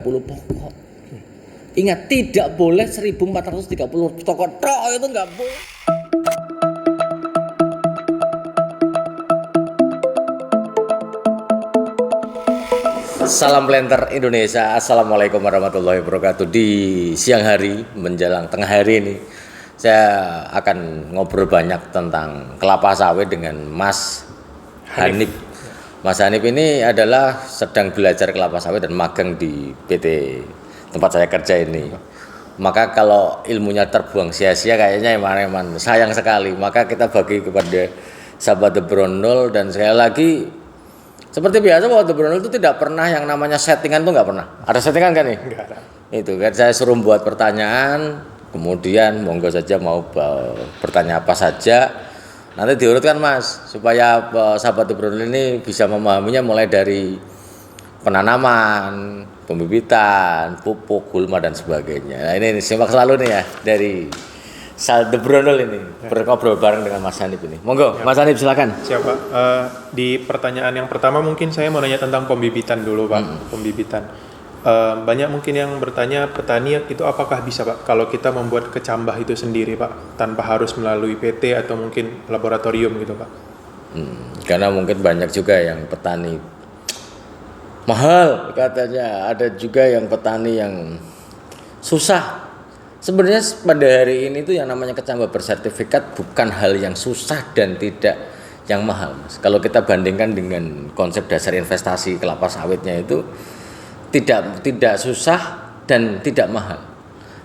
10 pokok. Ingat, tidak boleh 1430 pokok tok, itu nggak boleh. Salam Planter Indonesia. Assalamualaikum warahmatullahi wabarakatuh. Di siang hari menjelang tengah hari ini saya akan ngobrol banyak tentang kelapa sawit dengan Mas Hanif. Mas Hanif ini adalah sedang belajar kelapa sawit dan magang di PT tempat saya kerja ini. Maka kalau ilmunya terbuang sia-sia kayaknya emang sayang sekali. Maka kita bagi kepada sahabat The Brondol, dan sekali lagi seperti biasa bahwa The Brondol itu tidak pernah yang namanya settingan, tuh nggak pernah. Ada settingan kan nih? Enggak ada. Itu kan saya suruh buat pertanyaan, kemudian monggo saja mau bertanya apa saja. Nanti diurutkan Mas, supaya sahabat The Brondol ini bisa memahaminya mulai dari penanaman, pembibitan, pupuk, gulma dan sebagainya. Nah, ini simak selalu nih ya dari The Brondol ini berngobrol bareng dengan Mas Hanif ini. Monggo, Mas Hanif silakan. Siapa? Di pertanyaan yang pertama mungkin saya mau nanya tentang pembibitan dulu Pak. Pembibitan. Banyak mungkin yang bertanya, petani itu apakah bisa Pak kalau kita membuat kecambah itu sendiri Pak, tanpa harus melalui PT atau mungkin laboratorium gitu Pak? Karena mungkin banyak juga yang petani mahal katanya, ada juga yang petani yang susah. Sebenarnya pada hari ini tuh yang namanya kecambah bersertifikat bukan hal yang susah dan tidak yang mahal Mas. Kalau kita bandingkan dengan konsep dasar investasi kelapa sawitnya itu tidak susah dan tidak mahal.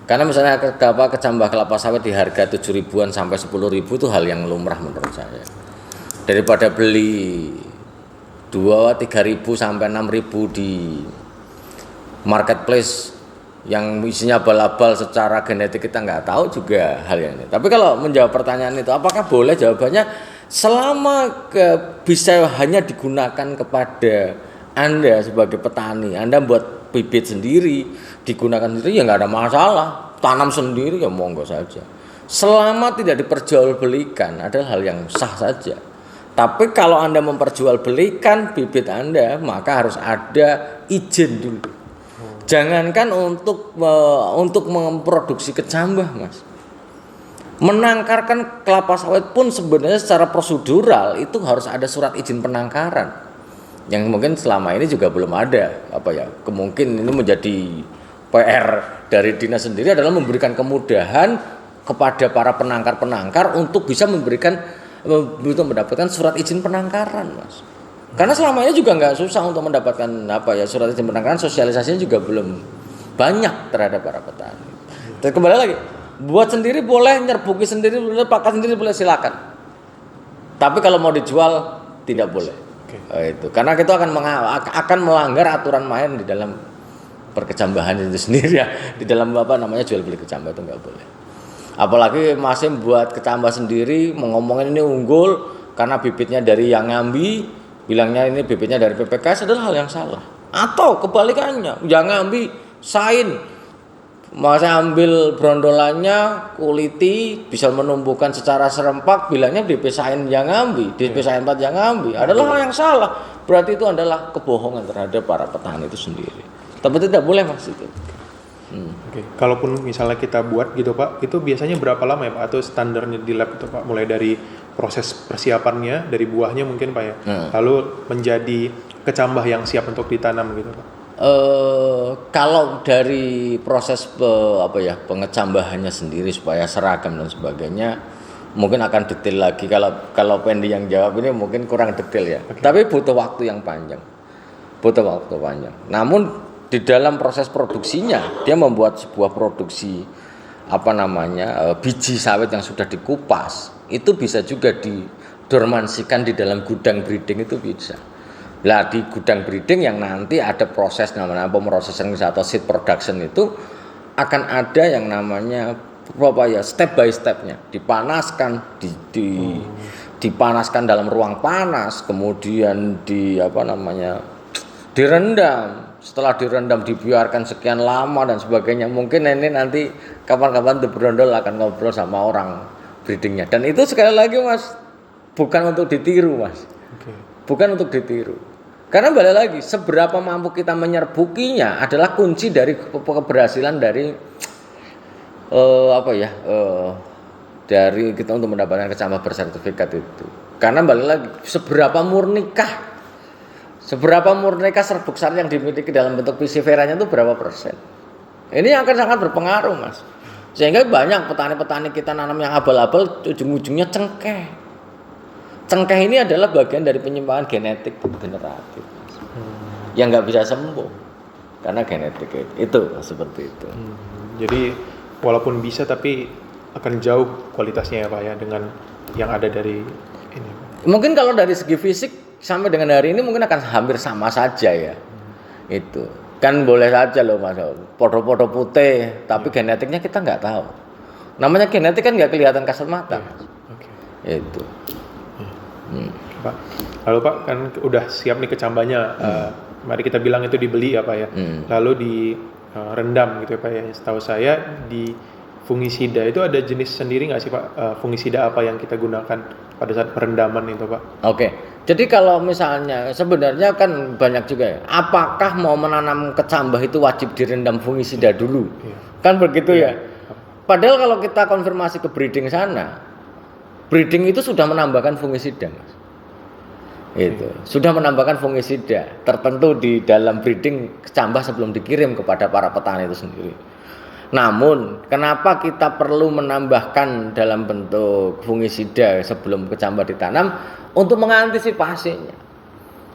Karena misalnya kecambah kelapa sawit di harga 7 ribuan sampai 10 ribu itu hal yang lumrah menurut saya. Daripada beli 2-3 ribu sampai 6 ribu di marketplace yang isinya abal-abal secara genetik kita nggak tahu juga hal yang ini. Tapi kalau menjawab pertanyaan itu apakah boleh, jawabannya selama bisa hanya digunakan kepada Anda sebagai petani, Anda buat bibit sendiri, digunakan sendiri ya nggak ada masalah, tanam sendiri ya monggo saja. Selama tidak diperjualbelikan adalah hal yang sah saja. Tapi kalau Anda memperjualbelikan bibit Anda, maka harus ada izin dulu. Jangankan untuk memproduksi kecambah, Mas. Menangkarkan kelapa sawit pun sebenarnya secara prosedural itu harus ada surat izin penangkaran. Yang mungkin selama ini juga belum ada, kemungkinan ini menjadi PR dari dinas sendiri adalah memberikan kemudahan kepada para penangkar untuk bisa mendapatkan surat izin penangkaran Mas. Karena selama ini juga nggak susah untuk mendapatkan surat izin penangkaran, sosialisasinya juga belum banyak terhadap para petani. Dan kembali lagi, buat sendiri boleh, nyerbuki sendiri boleh, pakai sendiri boleh, silakan. Tapi kalau mau dijual tidak boleh. Itu karena itu akan melanggar aturan main di dalam perkecambahan itu sendiri ya, di dalam jual beli kecambah itu nggak boleh. Apalagi masih buat kecambah sendiri, ngomongin ini unggul karena bibitnya dari yang ngambi, bilangnya ini bibitnya dari PPKS, adalah hal yang salah. Atau kebalikannya, yang ngambi sain, masa ambil brondolannya, kuliti, bisa menumbuhkan secara serempak, bilangnya DP sain yang ngambi, DP sain 4 yang ngambi, adalah hal yang salah. Berarti itu adalah kebohongan terhadap para petani itu sendiri. Tapi tidak boleh Mas itu. Oke. Kalaupun misalnya kita buat gitu Pak, itu biasanya berapa lama ya Pak? Atau standarnya di lab itu Pak? Mulai dari proses persiapannya, dari buahnya mungkin Pak ya, lalu menjadi kecambah yang siap untuk ditanam gitu Pak? Kalau dari proses pengecambahannya sendiri supaya seragam dan sebagainya mungkin akan detail lagi. Kalau Pendi yang jawab ini mungkin kurang detail ya. Tapi butuh waktu yang panjang. Namun di dalam proses produksinya dia membuat sebuah produksi biji sawit yang sudah dikupas, itu bisa juga didormansikan di dalam gudang breeding, itu bisa. Lah di gudang breeding yang nanti ada proses namanya pemrosesan atau seed production, itu akan ada yang namanya step by stepnya, dipanaskan, dipanaskan dalam ruang panas, kemudian direndam. Setelah direndam dibiarkan sekian lama dan sebagainya. Mungkin ini nanti kapan-kapan The Brondol akan ngobrol sama orang breedingnya. Dan itu sekali lagi Mas, bukan untuk ditiru Mas. Bukan untuk ditiru. Karena balik lagi, seberapa mampu kita menyerbukinya adalah kunci dari keberhasilan dari dari kita untuk mendapatkan kecambah bersertifikat itu. Karena balik lagi, seberapa murnikah serbuk sari yang dimiliki dalam bentuk pisciferanya itu berapa persen. Ini yang akan sangat berpengaruh, Mas. Sehingga banyak petani-petani kita nanam yang abal-abal, ujung-ujungnya cengkeh. Cengkeh ini adalah bagian dari penyimpangan genetik generatif, yang nggak bisa sembuh karena genetik itu seperti itu. Jadi walaupun bisa tapi akan jauh kualitasnya ya Pak ya dengan yang ada dari ini. Mungkin kalau dari segi fisik sampai dengan hari ini mungkin akan hampir sama saja ya. Itu kan boleh saja loh Mas, podo-podo putih tapi genetiknya kita nggak tahu. Namanya genetik kan nggak kelihatan kasat mata. Itu. Pak. Lalu Pak kan udah siap nih kecambahnya. Mari kita bilang itu dibeli ya Pak ya. Lalu direndam gitu ya Pak ya. Setahu saya di fungisida itu ada jenis sendiri nggak sih Pak? Fungisida apa yang kita gunakan pada saat perendaman itu Pak? Oke. Jadi kalau misalnya sebenarnya kan banyak juga ya. Apakah mau menanam kecambah itu wajib direndam fungisida dulu? Kan begitu ya. Padahal kalau kita konfirmasi ke breeding sana, breeding itu sudah menambahkan fungisida, Mas. Itu sudah menambahkan fungisida tertentu di dalam breeding kecambah sebelum dikirim kepada para petani itu sendiri. Namun, kenapa kita perlu menambahkan dalam bentuk fungisida sebelum kecambah ditanam? Untuk mengantisipasinya.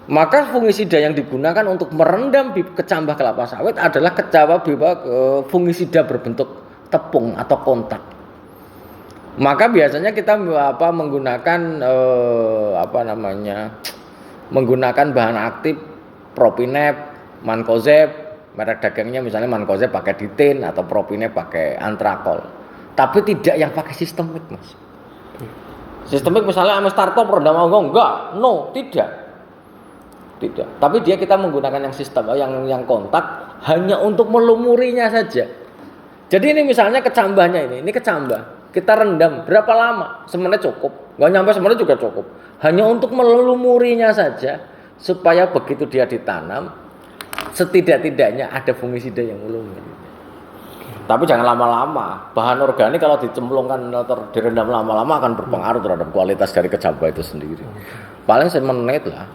Maka fungisida yang digunakan untuk merendam kecambah kelapa sawit adalah fungisida berbentuk tepung atau kontak. Maka biasanya kita menggunakan menggunakan bahan aktif Propinep, Mancozeb, merek dagangnya misalnya Mancozeb pakai ditin atau Propinep pakai antrakol. Tapi tidak yang pakai sistemik, Mas. Sistemik misalnya Amestartol peredam onggong, enggak, no, tidak. Tapi kita menggunakan yang sistem yang kontak hanya untuk melumurinya saja. Jadi ini misalnya kecambahnya ini kecambah. Kita rendam berapa lama? Semenit cukup. Enggak nyampe semenit juga cukup. Hanya untuk melumurinya saja supaya begitu dia ditanam setidak-tidaknya ada fungisida yang melumuri. Tapi jangan lama-lama. Bahan organik kalau dicemplungkan atau direndam lama-lama akan berpengaruh terhadap kualitas dari kecambah itu sendiri. Paling semenit lah.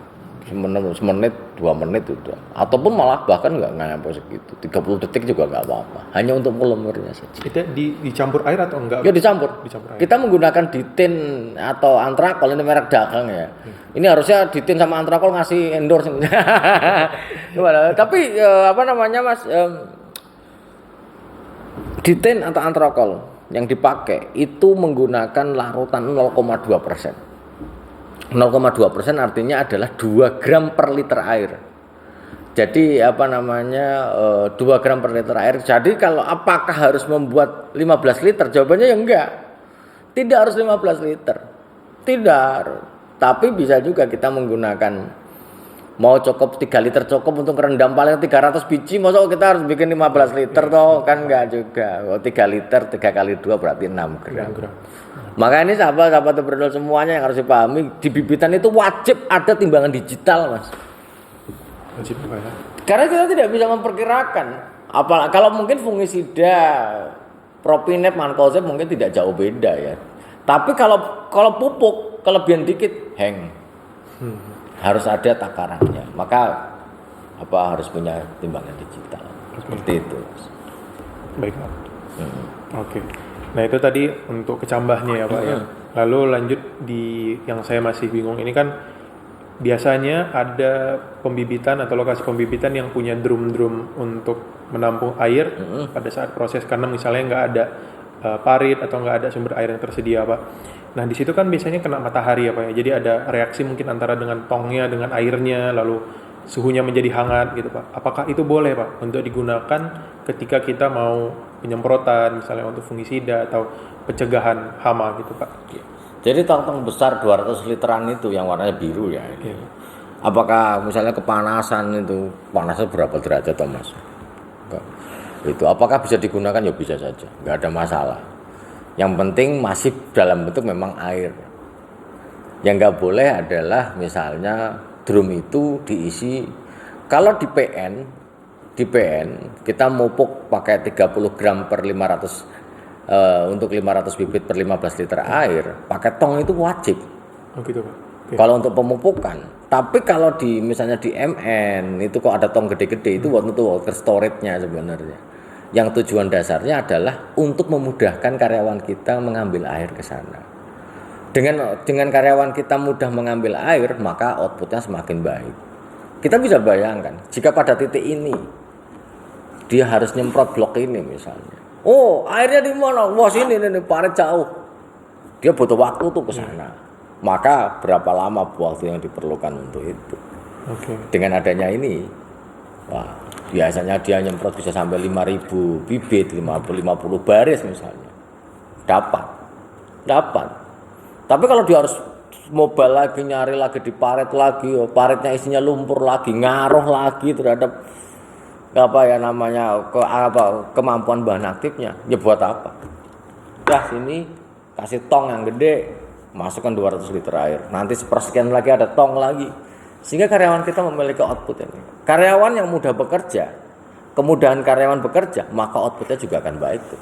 Semenit, 2 menit udah. Ataupun malah bahkan nggak nyampe segitu. 30 detik juga nggak apa-apa. Hanya untuk melumurnya saja. Itu dicampur air atau enggak? Ya dicampur air. Kita menggunakan ditin atau antrakol, ini merek dagang ya. Ini harusnya ditin sama antrakol ngasih endorse. Tapi Mas, ditin atau antrakol yang dipakai itu menggunakan larutan 0,2%. 0,2% artinya adalah 2 gram per liter air. Jadi 2 gram per liter air. Jadi kalau apakah harus membuat 15 liter? Jawabannya ya enggak. Tidak harus 15 liter. Tidak harus. Tapi bisa juga kita menggunakan mau cukup 3 liter cukup untuk rendam paling 300 biji. Masa kita harus bikin 15 liter toh? Kan enggak juga. 3 liter 3 kali 2 berarti 6 gram. Maka ini sahabat-sahabat entrepreneur semuanya yang harus dipahami, di bibitan itu wajib ada timbangan digital, Mas. Wajib apa ya? Karena kita tidak bisa memperkirakan. Apalagi kalau mungkin fungisida, Propinep, Mancozeb mungkin tidak jauh beda ya. Tapi kalau pupuk kelebihan dikit, hang. Harus ada takarannya. Maka harus punya timbangan digital. Seperti itu. Baik, Pak. Oke. Nah itu tadi untuk kecambahnya ya Pak ya. Lalu lanjut di yang saya masih bingung ini kan biasanya ada pembibitan atau lokasi pembibitan yang punya drum-drum untuk menampung air pada saat proses karena misalnya nggak ada parit atau nggak ada sumber air yang tersedia Pak. Nah di situ kan biasanya kena matahari ya Pak ya. Jadi ada reaksi mungkin antara dengan tongnya dengan airnya lalu suhunya menjadi hangat gitu Pak. Apakah itu boleh Pak untuk digunakan ketika kita mau penyemprotan misalnya untuk fungisida atau pencegahan hama gitu Pak? Jadi tong-tong besar 200 literan itu yang warnanya biru ya. Apakah misalnya kepanasan itu panasnya berapa derajat Mas? Itu apakah bisa digunakan? Ya bisa saja, nggak ada masalah. Yang penting masih dalam bentuk memang air. Yang nggak boleh adalah misalnya drum itu diisi, kalau di PN kita mupuk pakai 30 gram per 500 untuk 500 bibit per 15 liter air, pakai tong itu wajib. Oh gitu Pak. Okay. Kalau untuk pemupukan. Tapi kalau di misalnya di MN itu kok ada tong gede-gede itu untuk water storage-nya sebenarnya. Yang tujuan dasarnya adalah untuk memudahkan karyawan kita mengambil air ke sana. Dengan karyawan kita mudah mengambil air, maka outputnya semakin baik. Kita bisa bayangkan, jika pada titik ini dia harus nyemprot blok ini misalnya. Oh, airnya di mana? Wah, sini nih, parit jauh. Dia butuh waktu tuh ke sana. Maka berapa lama waktu yang diperlukan untuk itu? Oke. Dengan adanya ini, wah, biasanya dia nyemprot bisa sampai 5.000 bibit, 50 baris misalnya. Dapat. Tapi kalau dia harus mobile lagi, nyari lagi di parit lagi, paritnya isinya lumpur lagi, ngaruh lagi terhadap kemampuan bahan aktifnya, ya buat apa? Sini kasih tong yang gede, masukkan 200 liter air, nanti sepersekian lagi ada tong lagi, sehingga karyawan kita memiliki output ini. Karyawan yang mudah bekerja, kemudahan karyawan bekerja, maka outputnya juga akan baik tuh.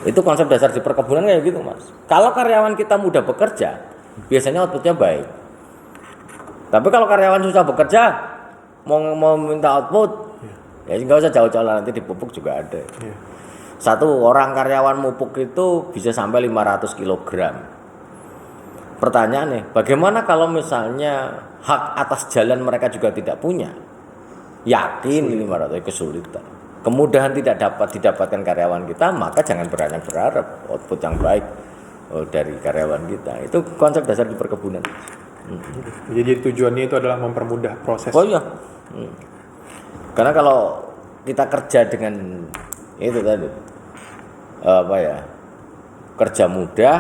Itu konsep dasar di perkebunan kayak gitu Mas. Kalau karyawan kita mudah bekerja, biasanya outputnya baik. Tapi kalau karyawan susah bekerja, mau minta output, ya nggak usah jauh-jauh, nanti dipupuk juga ada. Satu orang karyawan mupuk itu bisa sampai 500 kg. Pertanyaannya, bagaimana kalau misalnya hak atas jalan mereka juga tidak punya? Yakin 500 kesulitan. Kemudahan tidak dapat didapatkan karyawan kita, maka jangan berharap output yang baik dari karyawan kita. Itu konsep dasar di perkebunan. Jadi tujuannya itu adalah mempermudah proses. Oh iya. Karena kalau kita kerja dengan itu tadi kerja mudah,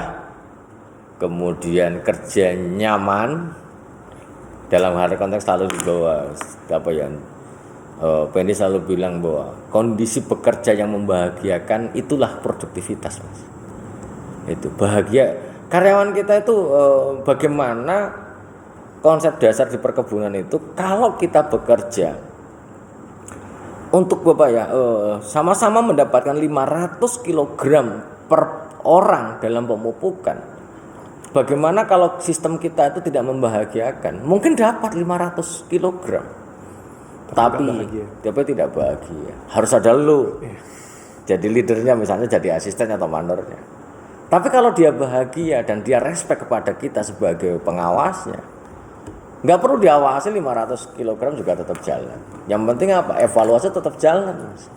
kemudian kerja nyaman, dalam hal konteks selalu bahwa Penny selalu bilang bahwa kondisi bekerja yang membahagiakan itulah produktivitas, Mas. Itu bahagia karyawan kita itu bagaimana konsep dasar di perkebunan itu, kalau kita bekerja untuk sama-sama mendapatkan 500 kg per orang dalam pemupukan. Bagaimana kalau sistem kita itu tidak membahagiakan? Mungkin dapat 500 kg. Tapi tidak bahagia. Harus ada lu. Jadi leadernya misalnya jadi asisten atau mandornya. Tapi kalau dia bahagia dan dia respect kepada kita sebagai pengawasnya, nggak perlu diawasi 500 kg juga tetap jalan. Yang penting apa? Evaluasi tetap jalan, Mas.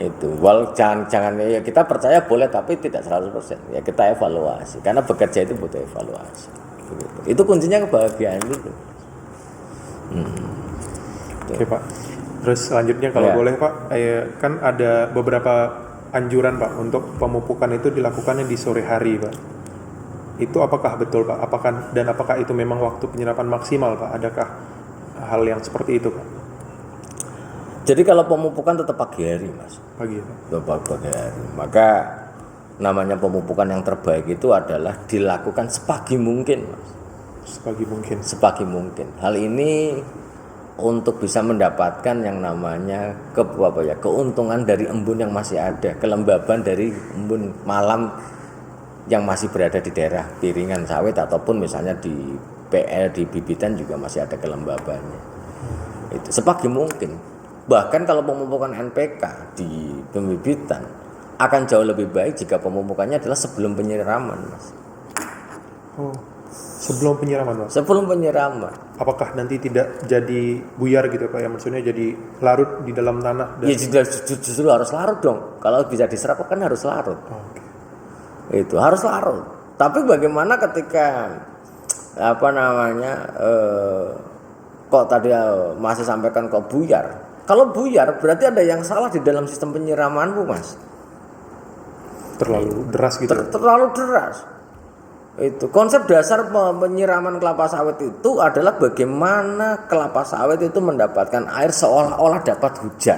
Itu. Jangan ya kita percaya boleh tapi tidak 100%. Ya kita evaluasi. Karena bekerja itu butuh evaluasi. Gitu. Itu kuncinya kebahagiaan itu. Oke Pak. Terus selanjutnya kalau boleh Pak, kan ada beberapa anjuran Pak untuk pemupukan itu dilakukannya di sore hari Pak. Itu apakah betul Pak? Apakah itu memang waktu penyerapan maksimal Pak? Adakah hal yang seperti itu Pak? Jadi kalau pemupukan tetap pagi hari Mas. Pagi Pak. Tetap pagi hari. Maka namanya pemupukan yang terbaik itu adalah dilakukan sepagi mungkin Mas. Sepagi mungkin. Hal ini untuk bisa mendapatkan yang namanya keuntungan dari embun yang masih ada, kelembaban dari embun malam yang masih berada di daerah piringan sawit ataupun misalnya di PL di bibitan juga masih ada kelembabannya. Itu sepagi mungkin. Bahkan kalau pemupukan NPK di pembibitan akan jauh lebih baik jika pemupukannya adalah sebelum penyiraman, Mas. Oh. Sebelum penyiraman Pak? Sebelum penyiraman. Apakah nanti tidak jadi buyar gitu Pak? Ya maksudnya jadi larut di dalam tanah? Ya justru harus larut dong. Kalau bisa diserap kan harus larut. Itu harus larut. Tapi bagaimana ketika kok tadi masih sampaikan kok buyar? Kalau buyar berarti ada yang salah di dalam sistem penyiramanmu Mas. Terlalu deras gitu? Terlalu deras. Itu konsep dasar penyiraman kelapa sawit itu adalah bagaimana kelapa sawit itu mendapatkan air seolah-olah dapat hujan.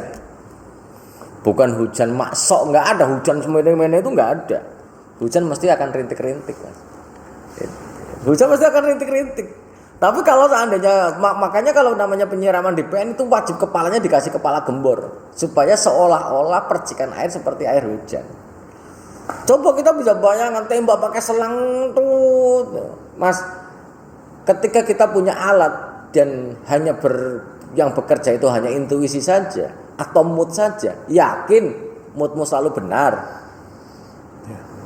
Bukan hujan maksok, nggak ada hujan semena-mena, itu nggak ada. Hujan mesti akan rintik-rintik, Mas. Hujan mesti akan rintik-rintik. Tapi kalau seandainya makanya kalau namanya penyiraman di PN itu wajib kepalanya dikasih kepala gembor supaya seolah-olah percikan air seperti air hujan. Coba kita bisa bayangkan tembak pakai selang tuh, Mas. Ketika kita punya alat dan hanya yang bekerja itu hanya intuisi saja atau mood saja, yakin moodmu selalu benar.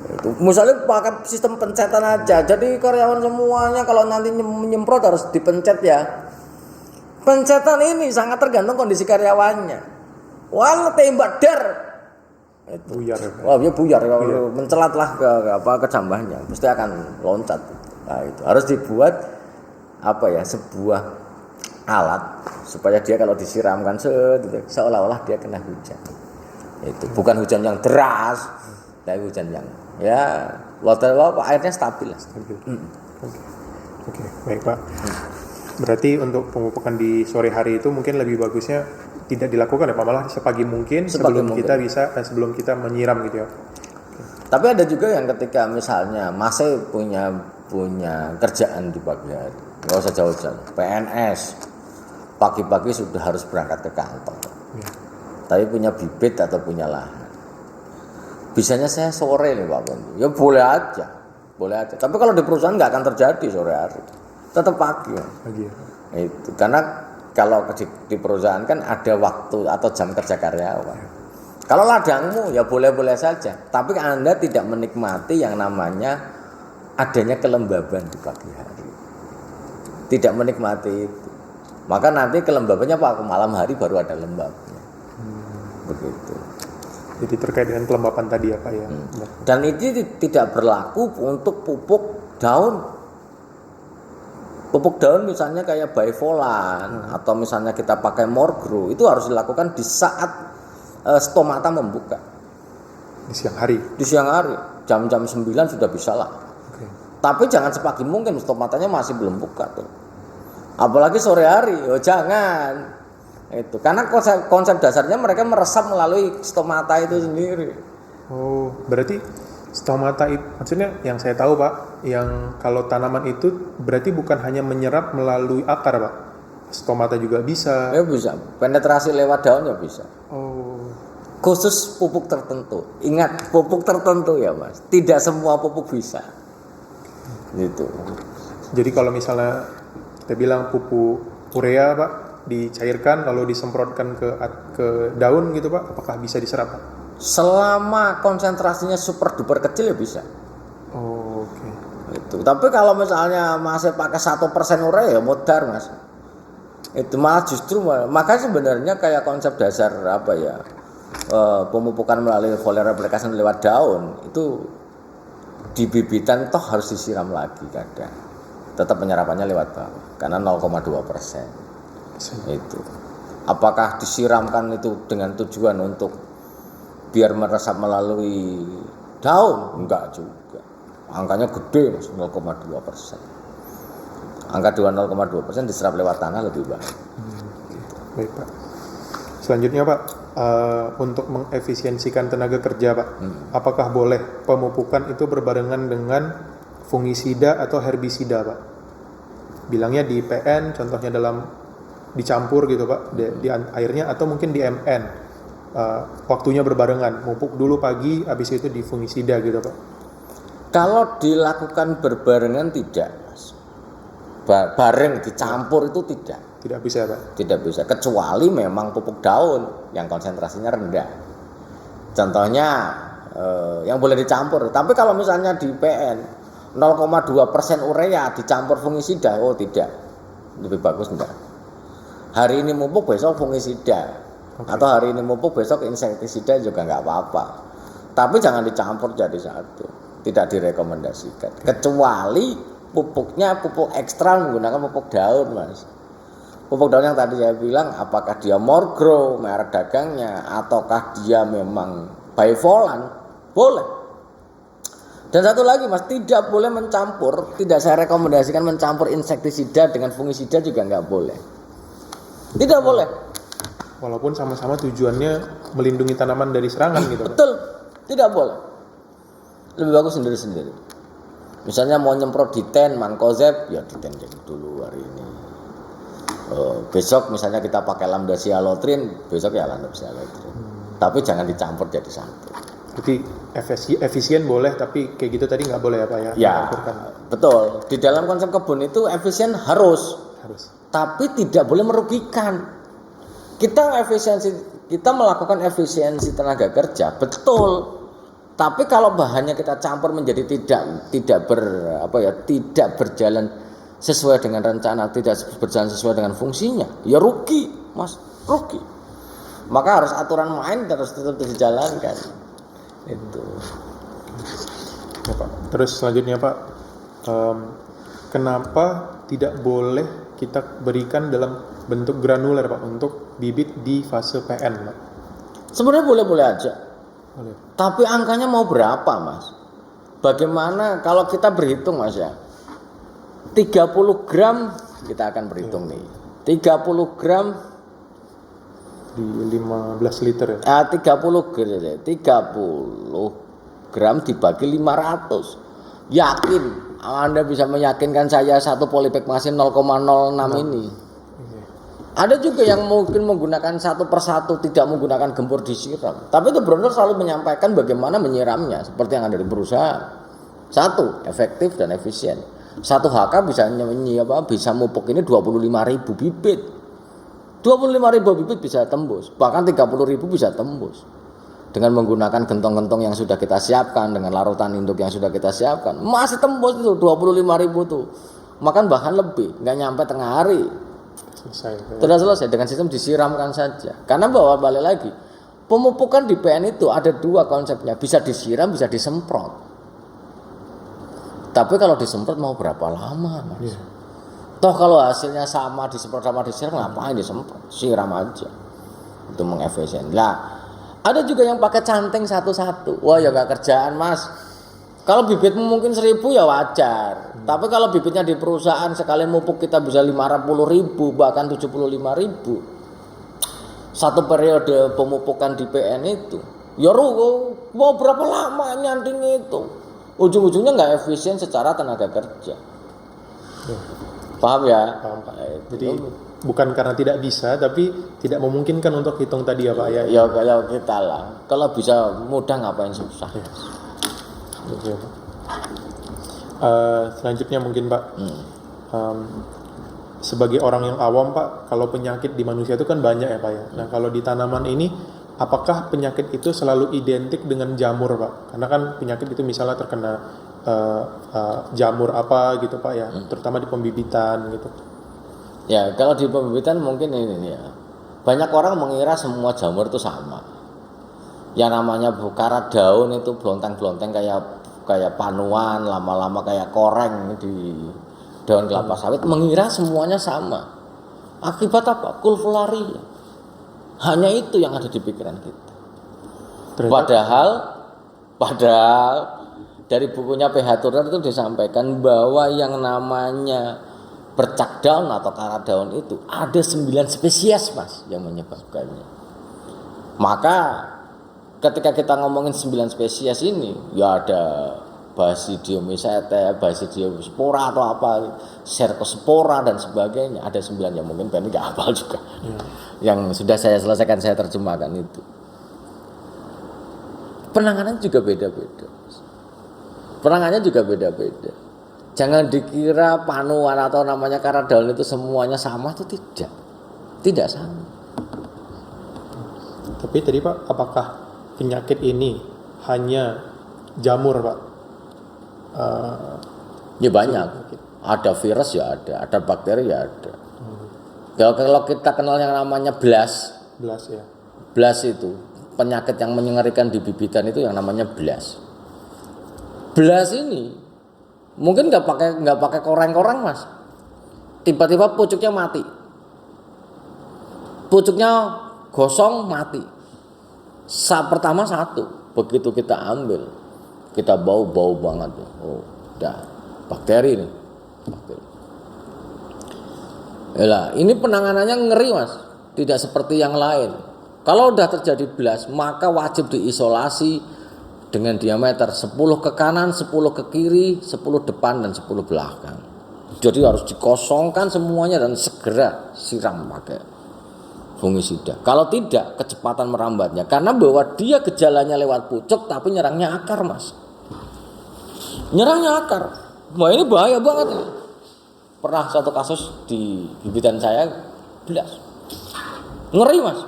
Itu misalnya pakai sistem pencetan aja, jadi karyawan semuanya kalau nanti menyemprot harus dipencet ya. Pencetan ini sangat tergantung kondisi karyawannya. Wah tembak dar, Buyar. wah dia buyar, mencelatlah ke jambahnya, pasti akan loncat. Nah itu harus dibuat sebuah alat supaya dia kalau disiramkan seolah-olah dia kena hujan. Itu bukan hujan yang deras, tapi hujan yang airnya stabil lah. Oke, baik Pak. Berarti untuk pemupukan di sore hari itu mungkin lebih bagusnya tidak dilakukan ya Pak, malah sepagi mungkin sebelum kita menyiram gitu ya. Tapi ada juga yang ketika misalnya masih punya kerjaan di pagi hari, nggak usah jauh-jauh, PNS pagi-pagi sudah harus berangkat ke kantor, tapi punya bibit atau punya lahan. Bisanya saya sore nih Pak Bondi. Ya boleh aja. Tapi kalau di perusahaan nggak akan terjadi sore hari, tetap pagi. Pagi. Itu karena kalau di perusahaan kan ada waktu atau jam kerja karyawan. Kalau ladangmu ya boleh-boleh saja. Tapi Anda tidak menikmati yang namanya adanya kelembaban di pagi hari. Tidak menikmati itu. Maka nanti kelembabannya Pak malam hari baru ada lembabnya. Begitu. Jadi terkait dengan kelembapan tadi ya Pak ya. Dan itu tidak berlaku untuk pupuk daun. Pupuk daun misalnya kayak bivolan atau misalnya kita pakai morgro itu harus dilakukan di saat stomata membuka. Di siang hari. Di siang hari, jam-jam 9 sudah bisa lah. Okay. Tapi jangan sepagi mungkin stomatanya masih belum buka tuh. Apalagi sore hari, jangan. Itu karena konsep dasarnya mereka meresap melalui stomata itu sendiri. Oh, berarti stomata itu maksudnya yang saya tahu Pak, yang kalau tanaman itu berarti bukan hanya menyerap melalui akar Pak. Stomata juga bisa. Ya bisa, penetrasi lewat daun ya bisa. Oh. Khusus pupuk tertentu. Ingat, pupuk tertentu ya Mas. Tidak semua pupuk bisa. Gitu. Jadi kalau misalnya kita bilang pupuk urea Pak dicairkan lalu disemprotkan ke daun gitu Pak, apakah bisa diserap Pak? Selama konsentrasinya super duper kecil ya bisa. Oh, oke. Itu. Tapi kalau misalnya masih pakai 1% urea ya modar Mas. Itu malah justru makanya sebenarnya kayak konsep dasar pemupukan melalui foliar replication lewat daun itu di bibitan toh harus disiram lagi kadang. Tetap penyerapannya lewat bawah karena 0,2%. Itu apakah disiramkan itu dengan tujuan untuk biar meresap melalui daun? Enggak juga, angkanya gede Mas, 0,2%. Angka 0,2% diserap lewat tanah lebih baik. Baik Pak, selanjutnya Pak, untuk mengefisiensikan tenaga kerja Pak, apakah boleh pemupukan itu berbarengan dengan fungisida atau herbisida Pak? Bilangnya di PN contohnya dicampur gitu Pak, di airnya atau mungkin di MN, waktunya berbarengan, mupuk dulu pagi habis itu di fungisida gitu Pak. Kalau dilakukan berbarengan tidak Mas, bareng dicampur itu tidak bisa Pak. Tidak bisa, kecuali memang pupuk daun yang konsentrasinya rendah, contohnya yang boleh dicampur. Tapi kalau misalnya di PN 0,2% urea dicampur fungisida, tidak, lebih bagus enggak. Hari ini mupuk besok fungisida, atau hari ini mupuk besok insektisida juga nggak apa-apa. Tapi jangan dicampur jadi satu, tidak direkomendasikan. Kecuali pupuknya pupuk ekstra menggunakan pupuk daun Mas. Pupuk daun yang tadi saya bilang, apakah dia morgro merek dagangnya, ataukah dia memang bivolan, boleh. Dan satu lagi Mas, tidak boleh mencampur, tidak saya rekomendasikan mencampur insektisida dengan fungisida juga nggak boleh. Tidak boleh. Walaupun sama-sama tujuannya melindungi tanaman dari serangan gitu. Betul, tidak boleh. Lebih bagus sendiri-sendiri. Misalnya mau nyemprot di ten Mancozeb, ya di ten dulu hari ini. Besok misalnya kita pakai lambda sialotrin, besok ya lambda sialotrin. Tapi jangan dicampur jadi satu. Jadi efisien boleh, tapi kayak gitu tadi nggak boleh ya Pak ya? Ya, betul. Di dalam konsep kebun itu efisien harus. Tapi tidak boleh merugikan. Kita melakukan efisiensi tenaga kerja, betul. Tapi kalau bahannya kita campur menjadi tidak berjalan sesuai dengan rencana, tidak berjalan sesuai dengan fungsinya, ya rugi, Mas, rugi. Maka harus aturan main terus tetap dijalankan. Itu. Ya, Pak. Terus selanjutnya Pak, kenapa tidak boleh kita berikan dalam bentuk granuler Pak untuk bibit di fase PN Pak? Sebenarnya boleh-boleh aja. Boleh. Tapi angkanya mau berapa Mas? Bagaimana kalau kita berhitung Mas ya? 30 gram kita akan berhitung nih. 30 gram di 15 liter ya? 30 gram dibagi 500. Yakin Anda bisa meyakinkan saya satu polybag mesin 0,06 ini. Ada juga yang mungkin menggunakan satu persatu, tidak menggunakan gempur disiram. Tapi itu benar selalu menyampaikan bagaimana menyiramnya, seperti yang ada di perusahaan. Satu, efektif dan efisien. Satu HK bisa mupuk ini 25.000 bibit. 25.000 bibit bisa tembus, bahkan 30.000 bisa tembus. Dengan menggunakan gentong-gentong yang sudah kita siapkan, dengan larutan induk yang sudah kita siapkan, masih tembus itu 25.000 tuh. Makan bahkan lebih, nggak nyampe tengah hari. Sudah selesai dengan sistem disiramkan saja. Karena balik lagi, pemupukan di PN itu ada dua konsepnya, bisa disiram, bisa disemprot. Tapi kalau disemprot mau berapa lama, Mas? Toh kalau hasilnya sama disemprot sama disiram, ngapain disemprot? Siram aja. Itu mengefisien. Lah, ada juga yang pakai canteng satu-satu. Wah, ya gak kerjaan, Mas. Kalau bibitmu mungkin 1.000 ya wajar. Tapi kalau bibitnya di perusahaan sekali mupuk kita bisa 50.000 bahkan 75.000. Satu periode pemupukan di PN itu. Ya mau berapa lama nyanting itu? Ujung-ujungnya nggak efisien secara tenaga kerja. Paham ya? Paham Pak. Jadi bukan karena tidak bisa, tapi tidak memungkinkan untuk hitung tadi ya Pak ya. Ya kalau kita lah, kalau bisa mudah ngapain susah. Oke, Pak. Selanjutnya mungkin Pak, sebagai orang yang awam Pak, kalau penyakit di manusia itu kan banyak ya Pak ya. Nah kalau di tanaman ini, apakah penyakit itu selalu identik dengan jamur Pak? Karena kan penyakit itu misalnya terkena jamur apa gitu Pak ya, terutama di pembibitan gitu. Ya kalau di pembibitan mungkin ini ya, banyak orang mengira semua jamur itu sama. Yang namanya karat daun itu blonteng-blonteng kayak panuan, lama-lama kayak koreng di daun kelapa sawit, mengira semuanya sama. Akibat apa? Kulfularia. Hanya itu yang ada di pikiran kita. Padahal dari bukunya PH Turner itu disampaikan bahwa yang namanya bercak daun atau karat daun itu ada 9 spesies Mas yang menyebabkannya. Maka ketika kita ngomongin 9 spesies ini, ya ada Basidium misete, Basidium spora atau apa, Cercospora dan sebagainya. Ada 9 yang mungkin Benny gak hafal juga. Yang sudah saya selesaikan, saya terjemahkan itu. Penanganannya juga beda-beda. Penanganannya juga beda-beda. Jangan dikira panuan atau namanya karat daun itu semuanya sama, itu tidak. Tidak sama. Tapi tadi Pak, apakah penyakit ini hanya jamur Pak? Ya banyak. Ada virus ya ada bakteri ya ada. Kalau kita kenal yang namanya BLAS ya. BLAS itu penyakit yang mengerikan di bibitan itu yang namanya BLAS. BLAS ini mungkin nggak pakai koreng-koreng Mas. Tiba-tiba pucuknya mati. Pucuknya gosong mati. Pertama satu, begitu kita ambil, kita bau banget. Oh, udah bakteri nih. Bakteri. Yalah, ini penanganannya ngeri Mas. Tidak seperti yang lain. Kalau udah terjadi BLAS, maka wajib diisolasi dengan diameter 10 ke kanan, 10 ke kiri, 10 depan dan 10 belakang. Jadi harus dikosongkan semuanya dan segera siram pakai fungisida. Kalau tidak, kecepatan merambatnya. Karena bahwa dia gejalanya lewat pucuk tapi nyerangnya akar, Mas. Nyerangnya akar. Wah, ini bahaya banget. Pernah satu kasus di bibitan saya belas. Ngeri, Mas.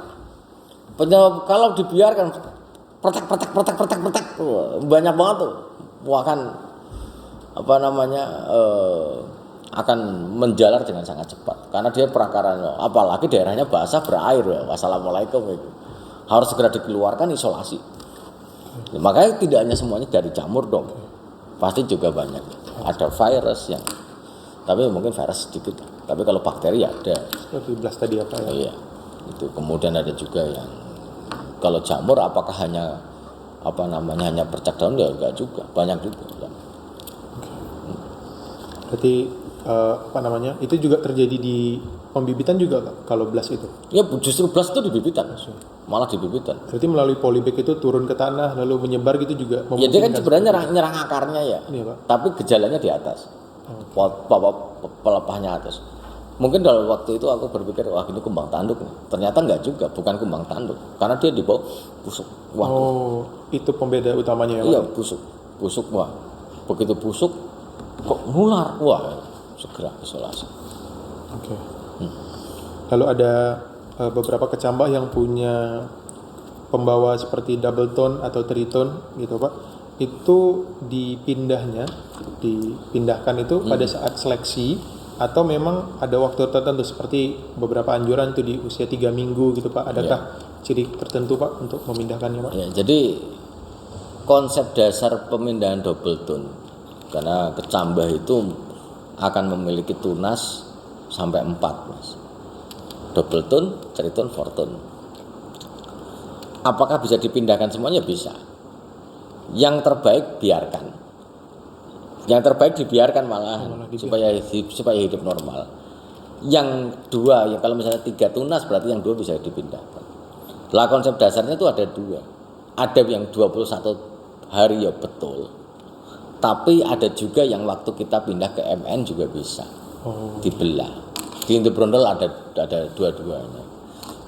Kalau dibiarkan petek, banyak banget tuh. Akan akan menjalar dengan sangat cepat karena dia perakarannya, apalagi daerahnya basah berair ya. Wassalamualaikum itu. Harus segera dikeluarkan isolasi. Makanya tidak hanya semuanya dari jamur dong. Pasti juga banyak. Ada virus yang tapi mungkin virus sedikit. Tapi kalau bakteri ada. Seperti belas tadi apa ya? Iya. Itu kemudian ada juga yang kalau jamur apakah hanya hanya bercak daun ya enggak juga, banyak juga ya. Berarti itu juga terjadi di pembibitan juga kalau belas itu? Ya justru belas itu di bibitan, malah di bibitan. Berarti melalui polybag itu turun ke tanah lalu menyebar gitu juga? Ya dia kan sebenarnya nyerang akarnya ya, iya, Pak. Tapi gejalanya di atas, pelepahnya atas. Mungkin dalam waktu itu aku berpikir wah ini kembang tanduk nih. Ternyata enggak juga, bukan kembang tanduk, karena dia di bawah busuk. Wah. Oh, itu pembeda utamanya ya, Pak? Iya, busuk. Wah, begitu busuk kok nular, wah segera isolasi. Oke. Lalu ada beberapa kecambah yang punya pembawa seperti double tone atau tritone gitu, Pak. Itu dipindahkan itu pada saat seleksi atau memang ada waktu tertentu seperti beberapa anjuran itu di usia 3 minggu gitu, Pak. Adakah ciri tertentu, Pak, untuk memindahkannya, Pak? Ya, jadi konsep dasar pemindahan double tone karena kecambah itu akan memiliki tunas sampai 4, Mas. Double tone, tritone, fourtone. Apakah bisa dipindahkan semuanya? Bisa. Yang terbaik biarkan. Yang terbaik dibiarkan malah supaya hidup normal. Yang dua, ya kalau misalnya 3 tunas berarti yang 2 bisa dipindahkan. Lah konsep dasarnya itu ada 2. Ada yang 21 hari ya betul. Tapi ada juga yang waktu kita pindah ke MN juga bisa. Dibelah. Di inti brondol ada dua-duanya.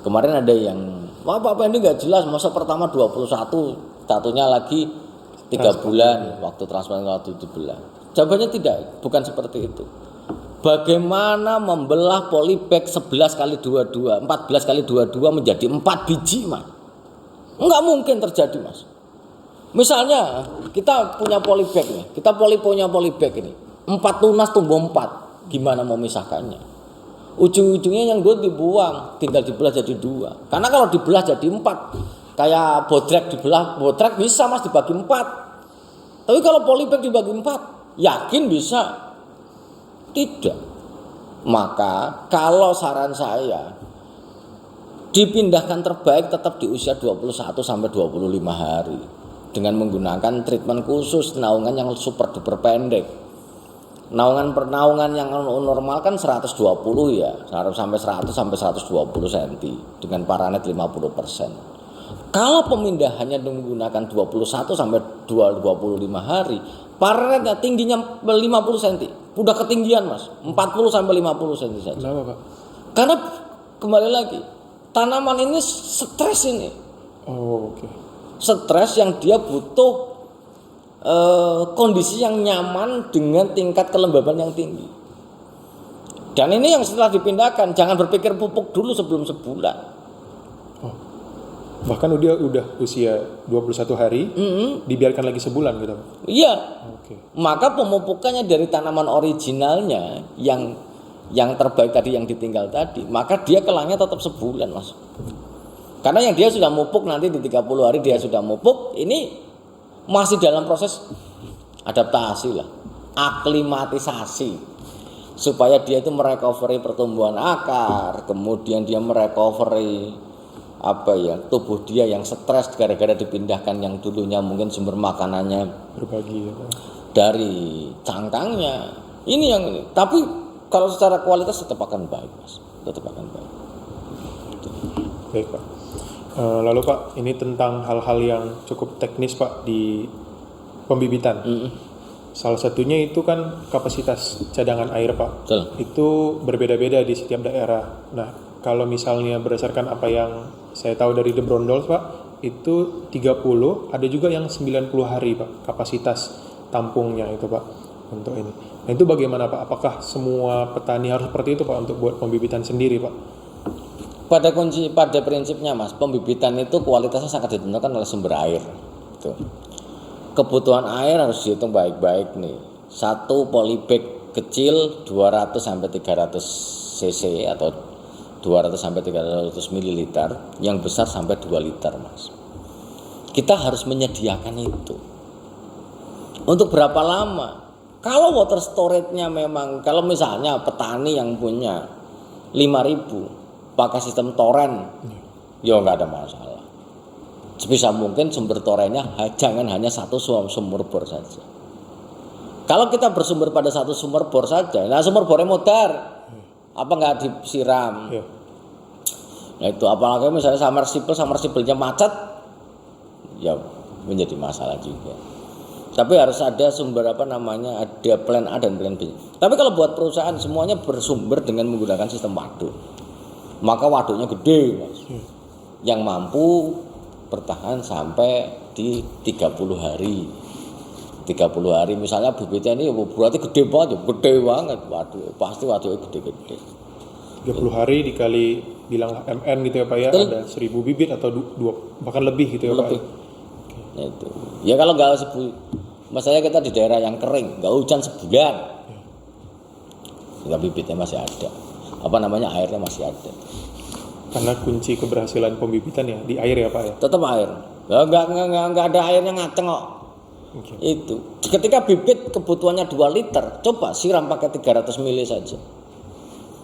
Kemarin ada yang wah Pak ini enggak jelas, masa pertama 21, satunya lagi 3 bulan waktu transplant waktu dibelah. Jawabannya tidak, bukan seperti itu. Bagaimana membelah polybag 11 kali 22, 14 kali 22 menjadi 4 biji, Mas? Enggak mungkin terjadi, Mas. Misalnya kita punya polybag nih, kita punya polybag ini, 4 tunas tumbuh 4, gimana mau misahkannya? Ujung-ujungnya yang 2 dibuang, tinggal dibelah jadi 2. Karena kalau dibelah jadi 4, kayak bodrek dibelah, bodrek bisa Mas dibagi 4. Tapi kalau polybag dibagi 4, yakin bisa? Tidak. Maka kalau saran saya dipindahkan terbaik tetap di usia 21 sampai 25 hari dengan menggunakan treatment khusus, naungan yang super duper pendek. Naungan yang normal kan 120 ya, sampai 100 sampai 120 cm dengan paranet 50%. Kalau pemindahannya menggunakan 21 sampai 25 hari, parenetnya tingginya 50 cm. Udah ketinggian, Mas. 40 sampai 50 cm saja. Kenapa, Pak? Karena kembali lagi, tanaman ini stres ini. Oh, oke. Stres yang dia butuh kondisi yang nyaman dengan tingkat kelembaban yang tinggi. Dan ini yang setelah dipindahkan, jangan berpikir pupuk dulu sebelum sebulan. Oh. Bahkan dia udah usia 21 hari, dibiarkan lagi sebulan gitu. Iya. Oke. Maka pemupukannya dari tanaman originalnya yang terbaik tadi yang ditinggal tadi, maka dia kelangnya tetap sebulan, Mas. Karena yang dia sudah mupuk nanti di 30 hari dia sudah mupuk, ini masih dalam proses adaptasi lah, aklimatisasi supaya dia itu merecovery pertumbuhan akar, kemudian dia merecovery tubuh dia yang stres gara-gara dipindahkan yang dulunya mungkin sumber makanannya berbagi dari cangkangnya. Tapi kalau secara kualitas tetap akan baik, Mas. Tetap akan baik. Baik, Pak. Lalu Pak, ini tentang hal-hal yang cukup teknis Pak di pembibitan. Salah satunya itu kan kapasitas cadangan air Pak. Betul. Itu berbeda-beda di setiap daerah. Nah, kalau misalnya berdasarkan apa yang saya tahu dari The Brondol Pak, itu 30, ada juga yang 90 hari Pak, kapasitas tampungnya itu Pak, untuk ini. Nah itu bagaimana Pak? Apakah semua petani harus seperti itu Pak untuk buat pembibitan sendiri Pak? Pada prinsipnya Mas, pembibitan itu kualitasnya sangat ditentukan oleh sumber air. Tuh. Kebutuhan air harus dihitung baik-baik nih. Satu polybag kecil 200 sampai 300 cc atau 200 sampai 300 ml, yang besar sampai 2 liter Mas. Kita harus menyediakan itu. Untuk berapa lama? Kalau water storage-nya memang, kalau misalnya petani yang punya 5.000 pakai sistem toren, ya nggak ada masalah. Sebisa mungkin sumber torennya jangan hanya satu sumber bor saja. Kalau kita bersumber pada satu sumber bor saja, nah sumber bornya modar, apa nggak disiram? Nah itu apalagi misalnya submersible-nya macet, ya menjadi masalah juga. Tapi harus ada sumber ada plan A dan plan B. Tapi kalau buat perusahaan semuanya bersumber dengan menggunakan sistem waduk, maka waduknya gede Mas, yang mampu bertahan sampai di 30 hari. 30 hari misalnya bibitnya ini berarti gede banget waduk, pasti waduknya gede-gede. 30 hari dikali bilang MN gitu ya Pak ya, ada 1000 bibit atau 2 bahkan lebih gitu ya Pak. Nah, itu. Ya kalau nggak masalahnya kita di daerah yang kering, nggak hujan sebulan, bibitnya masih ada, airnya masih ada. Karena kunci keberhasilan pembibitan ya di air ya Pak ya. Tetap air, nggak ada airnya ngaceng kok. Okay. Itu ketika bibit kebutuhannya 2 liter, coba siram pakai 300 ml saja.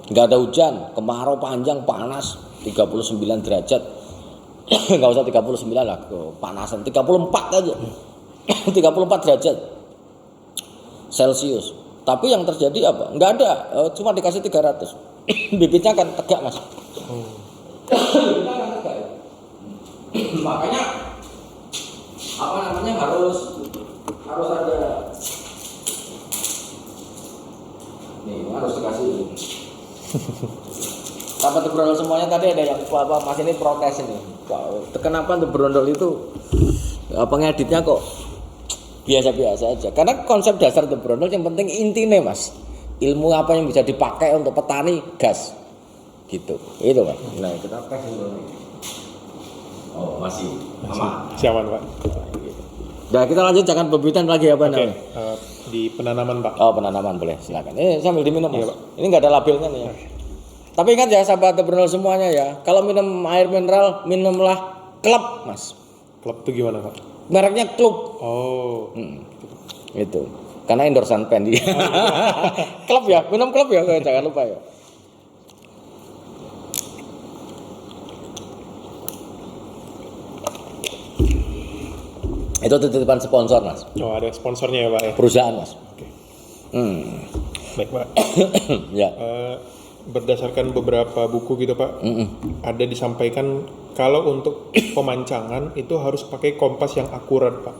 Nggak ada hujan, kemarau panjang, panas 39 derajat. Nggak usah 39 lah, panasan 34 aja. 34 derajat Celcius. Tapi yang terjadi apa? Nggak ada, cuma dikasih 300. Bibitnya akan tegak Mas. Bibitnya akan tegak. Makanya harus ada. Nih harus dikasih. Tanpa berondol semuanya tadi ada yang Mas ini protes ini. Kenapa untuk berondol itu pengeditnya kok biasa-biasa aja? Karena konsep dasar untuk berondol yang penting intinya Mas, ilmu apa yang bisa dipakai untuk petani gas gitu, itu Mas. Nah kita tes dulu. Oh masih siaman Pak. Nah kita lanjut, jangan pembibitan lagi apa namanya? Di penanaman Pak. Oh penanaman boleh, silakan. Ini sambil diminum Mas. Iya, Pak. Ini nggak ada labelnya nih ya. Tapi ingat ya sahabat berondol semuanya ya, kalau minum air mineral minumlah Klub Mas. Klub itu gimana Pak? Mereknya Klub. Oh. Itu. Karena endorsan pen dia. Klub ya, minum Klub ya, jangan lupa ya. Itu titipan sponsor Mas. Oh ada sponsornya ya Pak ya? Perusahaan Mas. Oke. Baik Pak. Ya. Berdasarkan beberapa buku gitu Pak, ada disampaikan kalau untuk pemancangan itu harus pakai kompas yang akurat Pak.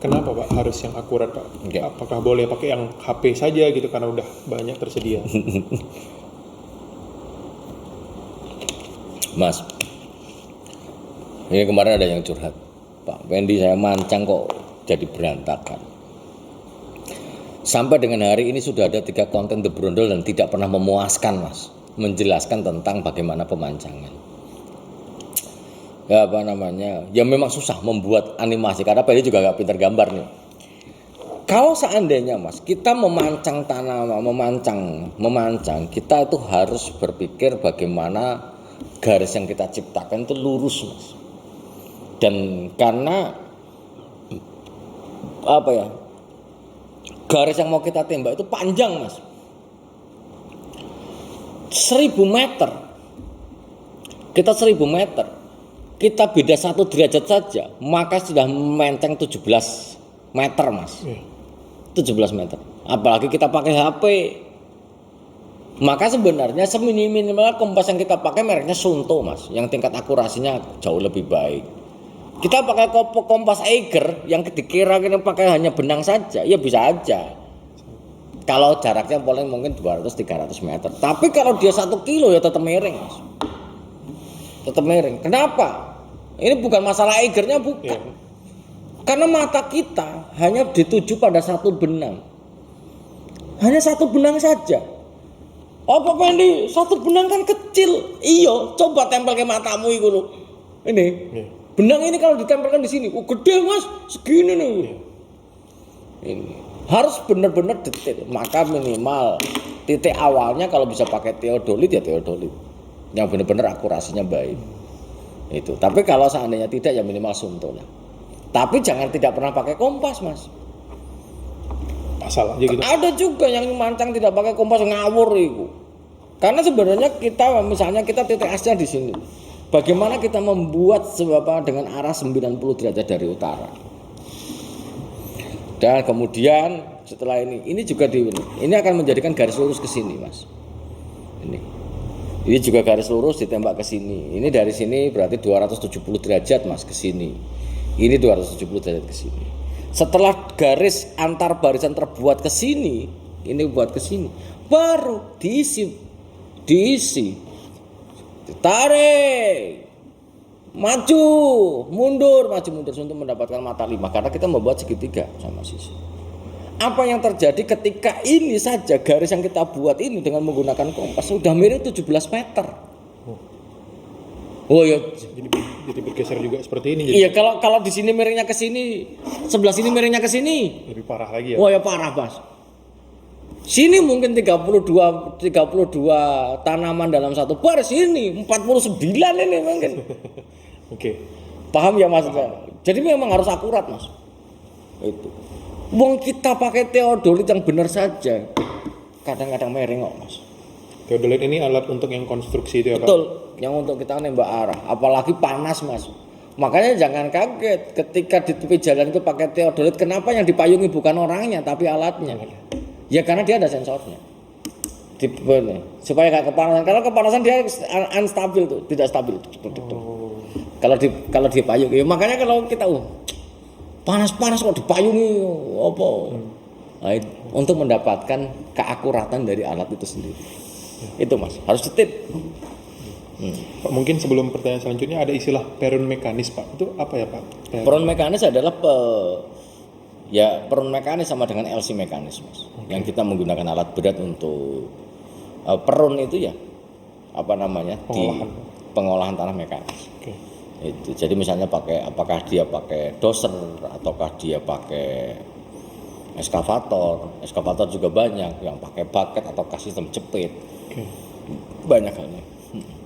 Kenapa Pak harus yang akurat Pak? Okay. Apakah boleh pakai yang HP saja gitu karena udah banyak tersedia? Mas, ini kemarin ada yang curhat, Pak Wendy saya mancang kok jadi berantakan. Sampai dengan hari ini sudah ada 3 konten The Brondol dan tidak pernah memuaskan Mas, menjelaskan tentang bagaimana pemancangan. Ya ya memang susah membuat animasi karena Pak juga gak pintar gambar nih. Kalau seandainya Mas kita memancang tanaman, memancang, kita itu harus berpikir bagaimana garis yang kita ciptakan itu lurus Mas. Dan karena garis yang mau kita tembak itu panjang Mas, 1000 meter. Kita 1000 meter, kita beda 1 derajat saja, maka sudah menceng 17 meter Mas. 17 meter. Apalagi kita pakai HP. Maka sebenarnya seminimal kompas yang kita pakai mereknya Sunto Mas, yang tingkat akurasinya jauh lebih baik. Kita pakai kompas Eiger yang dikira kita pakai hanya benang saja, ya bisa aja. Kalau jaraknya paling mungkin 200-300 meter. Tapi kalau dia 1 kilo ya tetap miring Mas. Tetap miring. Kenapa? Ini bukan masalah Eigernya, bukan. Ya. Karena mata kita hanya dituju pada satu benang. Hanya satu benang saja. Apa Pendi? Satu benang kan kecil. Iya, coba tempel ke matamu itu loh. Ini. Benang ini kalau ditempelkan di sini, gede Mas, segini nih. Ini harus benar-benar detail. Maka minimal titik awalnya kalau bisa pakai teodolit ya teodolit. Yang benar-benar akurasinya baik. Itu. Tapi kalau seandainya tidak ya minimal Sunto lah. Tapi jangan tidak pernah pakai kompas Mas. Asal aja gitu. Ada juga yang mancang tidak pakai kompas ngawur itu. Karena sebenarnya kita misalnya kita titik asnya di sini. Bagaimana kita membuat sebab dengan arah 90 derajat dari utara. Dan kemudian setelah ini juga ini akan menjadikan garis lurus ke sini, Mas. Ini juga garis lurus ditembak ke sini. Ini dari sini berarti 270 derajat Mas ke sini. Ini 270 derajat ke sini. Setelah garis antar barisan terbuat ke sini, ini buat ke sini, baru diisi, ditarik, maju, mundur untuk mendapatkan mata 5 karena kita membuat segitiga sama sisi. Apa yang terjadi ketika ini saja garis yang kita buat ini dengan menggunakan kompas sudah miring 17 meter. Oh ya, jadi bergeser juga seperti ini. Iya, kalau di sini miringnya ke sini, sebelah sini miringnya ke sini. Lebih parah lagi ya. Wah, ya parah, Mas. Sini mungkin 32 tanaman dalam satu baris, ini 49 ini mungkin. Oke. Paham ya Mas? Jadi memang harus akurat, Mas. Itu. Wong kita pakai teodolit yang benar saja. Kadang-kadang miring kok, Mas. Teodolit ini alat untuk yang konstruksi itu ya, Pak? Betul, yang untuk kita nembak arah, apalagi panas Mas. Makanya jangan kaget ketika di tepi jalan itu pakai teodolit. Kenapa yang dipayungi bukan orangnya tapi alatnya? Ya karena dia ada sensornya. Supaya gak kepanasan. Kalau kepanasan dia unstabil tuh, tidak stabil. Kalau dipayungi, ya makanya kalau kita panas-panas kok dipayungi apa? Nah, untuk mendapatkan keakuratan dari alat itu sendiri. Itu Mas, harus detail. Pak, mungkin sebelum pertanyaan selanjutnya ada istilah peron mekanis, Pak. Itu apa ya, Pak? Peron mekanis adalah peron mekanis sama dengan LC mekanis, Mas. Yang kita menggunakan alat berat untuk peron itu ya apa namanya? Pengolahan tanah mekanis. Okay. Itu. Jadi misalnya apakah dia pakai doser ataukah dia pakai eskavator juga banyak yang pakai bucket atau sistem jepit. Okay. Banyak halnya.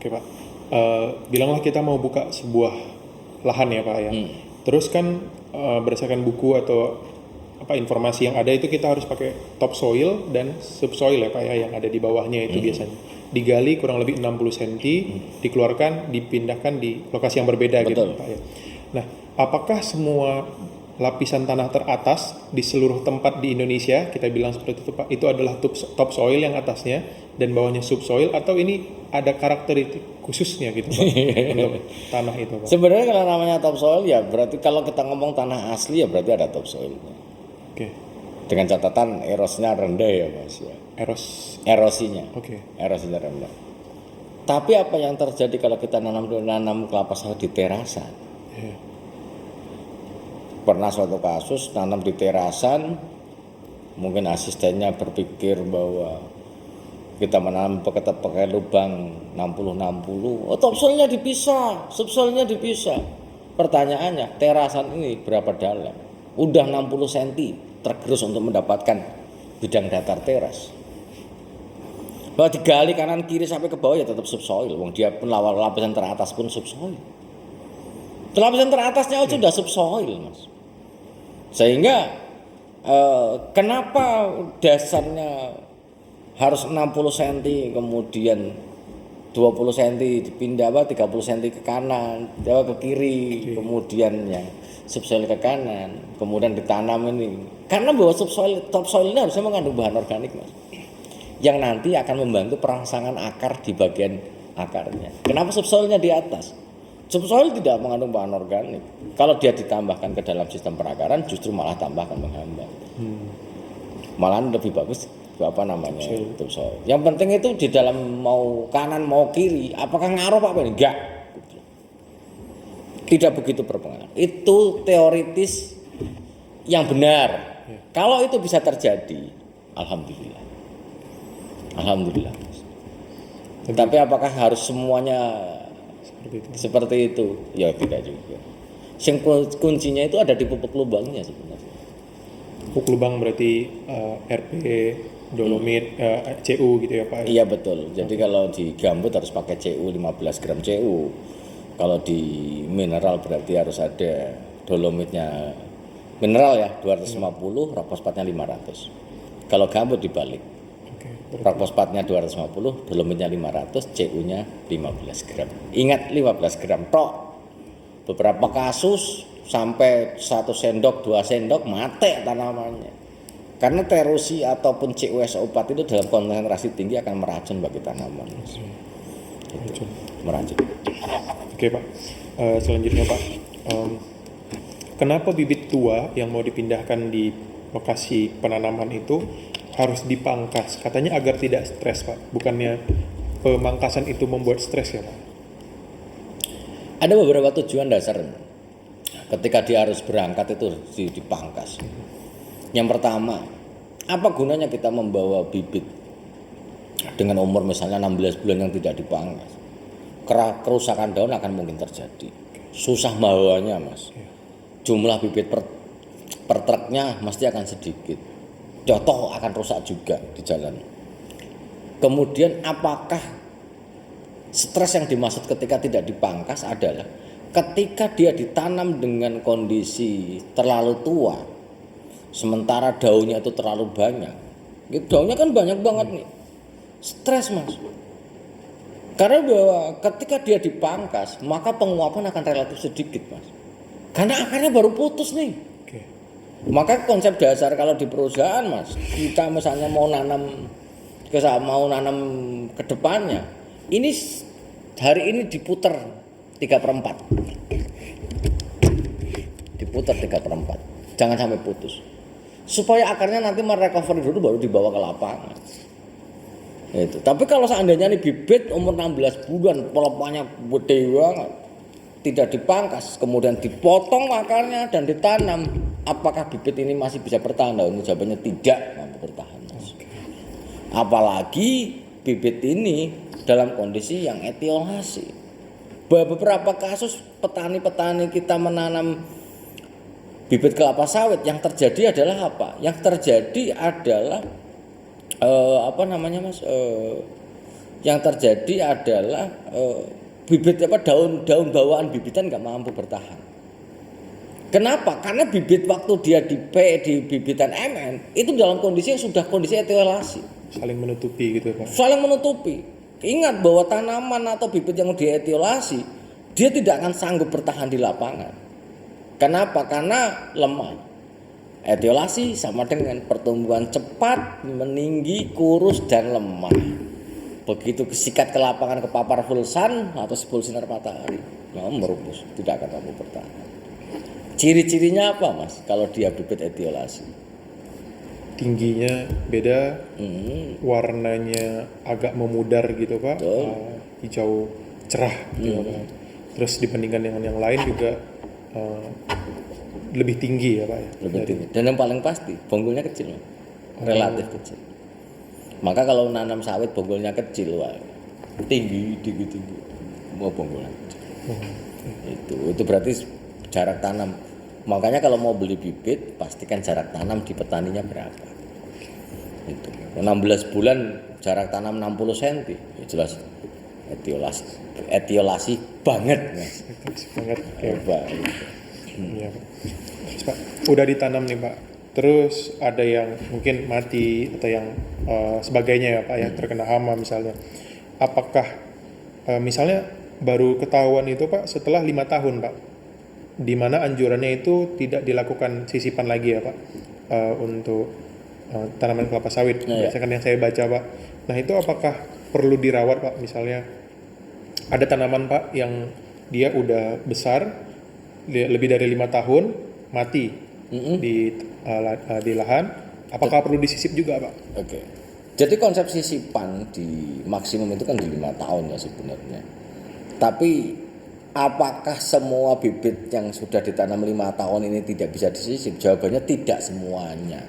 Oke Pak, bilanglah kita mau buka sebuah lahan ya Pak ya. Terus kan berdasarkan buku atau apa informasi yang ada itu kita harus pakai topsoil dan subsoil ya Pak ya, yang ada di bawahnya itu biasanya. Digali kurang lebih 60 cm, dikeluarkan, dipindahkan di lokasi yang berbeda. Betul. Gitu Pak ya. Nah, apakah semua lapisan tanah teratas di seluruh tempat di Indonesia, kita bilang seperti itu Pak, itu adalah topsoil yang atasnya dan bawahnya subsoil, atau ini ada karakteristik khususnya gitu Pak untuk tanah itu Pak? Sebenarnya kalau namanya topsoil ya berarti kalau kita ngomong tanah asli ya berarti ada topsoilnya. Oke. Dengan catatan erosnya rendah ya Mas ya. Erosinya. Oke. Erosinya rendah. Tapi apa yang terjadi kalau kita nanam kelapa sawit di terasan? Yeah. Pernah suatu kasus nanam di terasan, mungkin asistennya berpikir bahwa kita menanam pakai lubang 60-60, topsoilnya dipisah, subsoilnya dipisah. Pertanyaannya, terasan ini berapa dalam? Udah 60 cm tergerus untuk mendapatkan bidang datar teras. Kalau digali kanan kiri sampai ke bawah ya tetap subsoil. Wong dia pun lapisan teratas pun subsoil. Lapisan teratasnya aja sudah subsoil, Mas. Sehingga kenapa dasarnya harus 60 cm kemudian 20 cm dipindah 30 cm ke kanan, ke kiri, kemudian yang subsoil ke kanan, kemudian ditanam ini. Karena bahwa topsoil ini harusnya mengandung bahan organik, Mas. yang nanti akan membantu perangsangan akar di bagian akarnya. Kenapa subsoilnya di atas? Subsoil tidak mengandung bahan organik. Kalau dia ditambahkan ke dalam sistem perakaran, justru malah tambah akan menghambat. Malahan lebih bagus apa namanya subsoil. Yang penting itu di dalam mau kanan mau kiri, apakah ngaruh apa ini? Enggak. Tidak begitu berpengaruh. Itu teoritis yang benar. Kalau itu bisa terjadi, alhamdulillah. Alhamdulillah. Tapi apakah harus semuanya seperti itu? Ya tidak juga. Kuncinya itu ada di pupuk lubangnya sebenarnya. Pupuk lubang berarti RP, dolomit, CU gitu ya Pak? Iya betul. Jadi kalau di gambut harus pakai CU 15 gram CU. Kalau di mineral berarti harus ada dolomitnya mineral ya 250, rock fosfatnya 500. Kalau gambut dibalik. Rock fosfatnya 250, dolomitnya 500, CU-nya 15 gram. Ingat 15 gram tok. Beberapa kasus sampai 1 sendok, 2 sendok mati tanamannya. Karena terusi ataupun CuSO4 itu dalam konsentrasi tinggi akan meracun bagi tanaman. Meracun. Oke Pak. Selanjutnya Pak. Kenapa bibit tua yang mau dipindahkan di lokasi penanaman itu harus dipangkas? Katanya agar tidak stres Pak. Bukannya pemangkasan itu membuat stres ya Pak? Ada beberapa tujuan dasar ketika dia harus berangkat itu dipangkas. Yang pertama, apa gunanya kita membawa bibit dengan umur misalnya 16 bulan yang tidak dipangkas? Kerusakan daun akan mungkin terjadi. Susah bawanya Mas. Jumlah bibit per truknya mesti akan sedikit. Contoh akan rusak juga di jalan. Kemudian apakah stres yang dimaksud ketika tidak dipangkas adalah ketika dia ditanam dengan kondisi terlalu tua, sementara daunnya itu terlalu banyak. Daunnya kan banyak banget nih. Stres Mas. Karena bahwa ketika dia dipangkas, maka penguapan akan relatif sedikit Mas. Karena akarnya baru putus nih. Maka konsep dasar kalau di perusahaan Mas, kita misalnya mau nanam ke depannya, ini hari ini diputer 3/4. Diputer 3/4. Jangan sampai putus. Supaya akarnya nanti merecovery dulu baru dibawa ke lapangan. Itu. Tapi kalau seandainya ini bibit umur 16 bulan, pelepahnya gede banget, tidak dipangkas, kemudian dipotong akarnya dan ditanam, apakah bibit ini masih bisa bertahan? Jawabannya tidak mampu bertahan. Apalagi bibit ini dalam kondisi yang etiolasi. Beberapa kasus petani-petani kita menanam bibit kelapa sawit, yang terjadi adalah apa? Yang terjadi adalah yang terjadi adalah bibit daun bawaan bibitan nggak mampu bertahan. Kenapa? Karena bibit waktu dia di bibitan MN itu dalam kondisi yang sudah kondisi etiolasi. Saling menutupi gitu Pak. Saling menutupi. Ingat bahwa tanaman atau bibit yang dietiolasi dia tidak akan sanggup bertahan di lapangan. Kenapa? Karena lemah. Etiolasi sama dengan pertumbuhan cepat, meninggi, kurus dan lemah. Begitu kesikat ke lapangan kepapar full sun atau full sinar matahari, merupus, tidak akan mampu bertahan. Ciri-cirinya apa Mas kalau dia bibit etiolasi? Tingginya beda, warnanya agak memudar gitu Pak, hijau cerah gitu Pak. Terus dibandingkan dengan yang lain juga lebih tinggi ya Pak ya? Lebih tinggi. Dan yang paling pasti bonggolnya kecil, relatif kecil. Maka kalau nanam sawit bonggolnya kecil, wah, tinggi, mau bonggolnya kecil. Itu berarti jarak tanam. Makanya kalau mau beli bibit, pastikan jarak tanam di petaninya berapa. Itu 16 bulan jarak tanam 60 cm, ya jelas etiolasi banget Mas. Banget. Iya. Pak, udah ditanam nih Pak. Terus ada yang mungkin mati atau yang sebagainya ya Pak, yang terkena hama misalnya. Apakah misalnya baru ketahuan itu Pak setelah 5 tahun Pak, di mana anjurannya itu tidak dilakukan sisipan lagi ya Pak untuk tanaman kelapa sawit. Berdasarkan yang saya baca Pak, Nah itu apakah perlu dirawat Pak? Misalnya ada tanaman Pak yang dia udah besar, lebih dari 5 tahun, mati di lahan, apakah perlu disisip juga Pak? Oke. Jadi konsep sisipan di maksimum itu kan di 5 tahun ya sebenarnya. Tapi apakah semua bibit yang sudah ditanam 5 tahun ini tidak bisa disisip? Jawabannya tidak semuanya.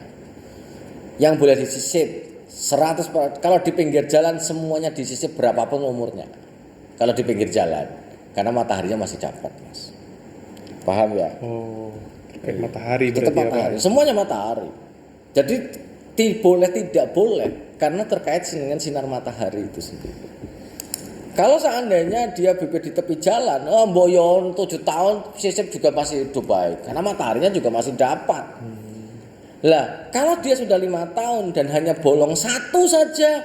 Yang boleh disisip 100%, kalau di pinggir jalan semuanya disisip berapapun umurnya. Kalau di pinggir jalan, karena mataharinya masih dapat, Mas. Paham ya? Oh, terkait matahari Tetap berarti matahari, semuanya matahari. Jadi tidak boleh karena terkait dengan sinar matahari itu sendiri. Kalau seandainya dia bibit di tepi jalan, boyon 7 tahun sisip juga masih hidup baik karena mataharinya juga masih dapat. Lah, kalau dia sudah 5 tahun dan hanya bolong satu saja,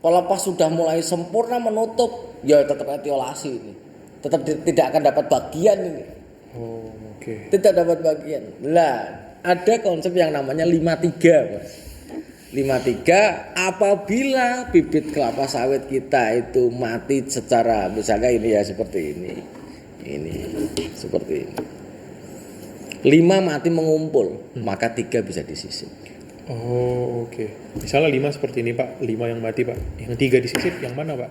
kalau pas sudah mulai sempurna menutup, ya tetap etiolasi ini. Tetap tidak akan dapat bagian ini. Oh, oke. Tidak dapat bagian. Lah, ada konsep yang namanya 53, Mas. 53 apabila bibit kelapa sawit kita itu mati secara misalnya ini ya seperti ini. Ini seperti ini. 5 mati mengumpul, maka 3 bisa disisip. Oh, oke. Misalnya 5 seperti ini Pak, 5 yang mati Pak. Yang 3 disisip yang mana Pak?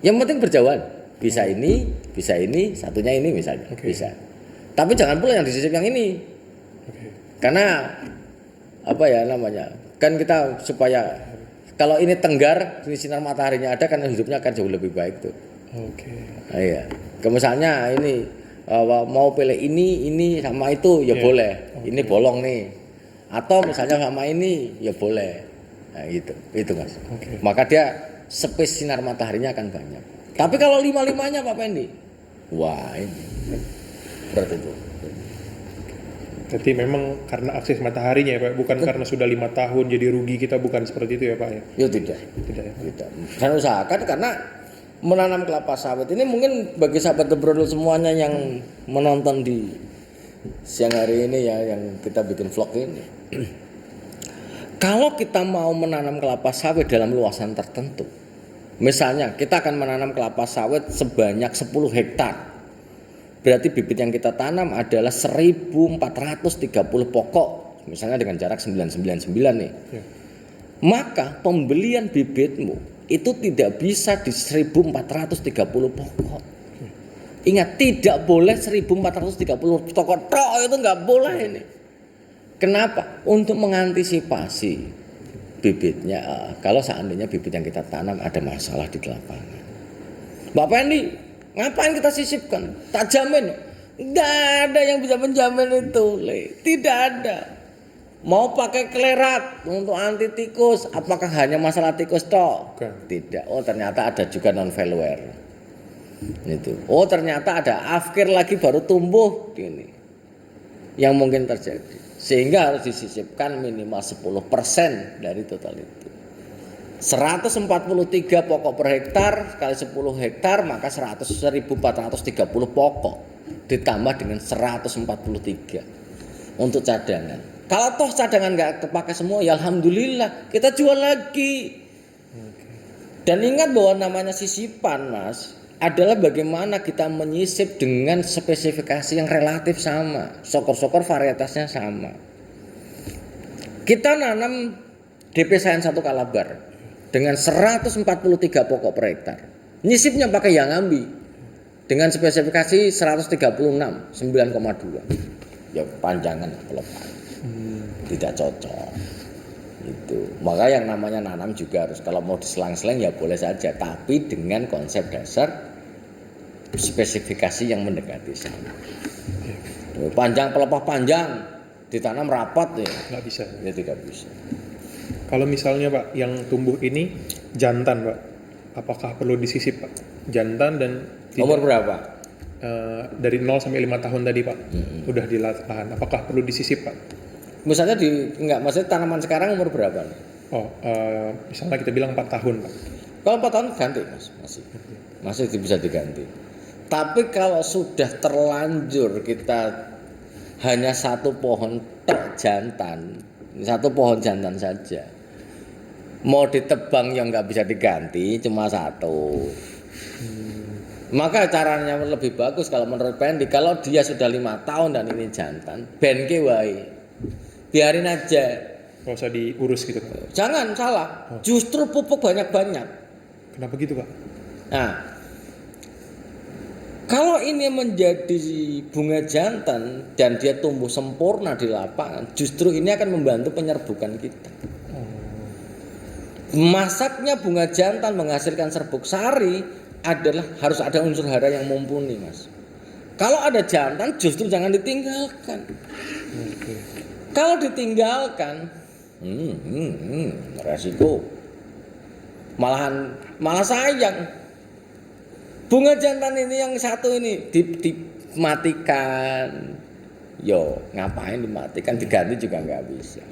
Yang penting berjauhan. Bisa ini, satunya ini misalnya. Bisa. Tapi jangan pula yang disisip yang ini. Karena apa ya namanya? Kan kita supaya kalau ini tenggar, ini sinar mataharinya ada kan hidupnya akan jauh lebih baik tuh. Oke. Nah, iya. Misalnya ini mau pilih ini sama itu ya boleh. Ini bolong nih. Atau misalnya sama ini ya boleh. Nah, gitu. Itu Mas. Maka dia space sinar mataharinya akan banyak. Tapi kalau 5-5-nya Pak Pendi, wah ini berat itu. Berarti memang karena akses mataharinya ya Pak, bukan karena sudah 5 tahun jadi rugi kita, bukan seperti itu ya Pak ya? Ya tidak. Tidak ya? Tidak. Saya usahakan karena menanam kelapa sawit ini mungkin bagi sahabat Brodol semuanya yang menonton di siang hari ini ya, yang kita bikin vlog ini. Kalau kita mau menanam kelapa sawit dalam luasan tertentu, misalnya kita akan menanam kelapa sawit sebanyak 10 hektar. Berarti bibit yang kita tanam adalah 1430 pokok, misalnya dengan jarak 999 nih. Ya. Maka pembelian bibitmu itu tidak bisa di 1430 pokok. Ingat, tidak boleh 1430 pokok itu nggak boleh ini. Kenapa? Untuk mengantisipasi bibitnya, kalau seandainya bibit yang kita tanam ada masalah di lapangan. Bapak ini ngapain kita sisipkan? Tak jamin. Tidak ada yang bisa menjamin itu, tidak ada. Mau pakai klerat untuk anti tikus, apakah hanya masalah tikus toh? Tidak. Oh ternyata ada juga non velware. Itu. Oh ternyata ada afkir lagi baru tumbuh ini. Yang mungkin terjadi. Sehingga harus disisipkan minimal 10% dari total itu. 143 pokok per hektar kali 10 hektar maka 1430 pokok ditambah dengan 143 untuk cadangan. Kalau toh cadangan nggak terpakai semua ya alhamdulillah kita jual lagi. Dan ingat bahwa namanya sisipan Mas adalah bagaimana kita menyisip dengan spesifikasi yang relatif sama, sokor-sokor varietasnya sama. Kita nanam DP Sains 1 Kalabar dengan 143 pokok per hektar. Nyisipnya pakai yang ambi dengan spesifikasi 136 9,2. Ya panjangan pelepas. Tidak cocok. Itu. Maka yang namanya nanam juga harus kalau mau diselang-selang ya boleh saja, tapi dengan konsep dasar spesifikasi yang mendekati sama. Panjang pelepah panjang ditanam rapat ya. Nggak bisa. Ya tidak bisa. Kalau misalnya Pak, yang tumbuh ini jantan Pak, apakah perlu disisip Pak? Jantan dan Umur berapa? Dari 0 sampai 5 tahun tadi Pak, udah di lahan, apakah perlu disisip Pak? Misalnya maksudnya tanaman sekarang umur berapa? Oh, misalnya kita bilang 4 tahun Pak. Kalau 4 tahun ganti Mas, masih bisa diganti. Tapi kalau sudah terlanjur kita hanya satu pohon jantan, satu pohon jantan saja, mau ditebang yang nggak bisa diganti cuma satu. Maka caranya lebih bagus kalau menurut Pendi, kalau dia sudah 5 tahun dan ini jantan, ben ke wae. Biarin aja. Nggak usah diurus gitu Pak. Jangan salah. Justru pupuk banyak-banyak. Kenapa gitu Pak? Nah, kalau ini menjadi bunga jantan dan dia tumbuh sempurna di lapangan, justru ini akan membantu penyerbukan kita. Masaknya bunga jantan menghasilkan serbuk sari adalah harus ada unsur hara yang mumpuni, Mas. Kalau ada jantan justru jangan ditinggalkan. Kalau ditinggalkan, resiko. Malah sayang. Bunga jantan ini yang satu ini dimatikan. Yo, ngapain dimatikan? Diganti juga nggak bisa.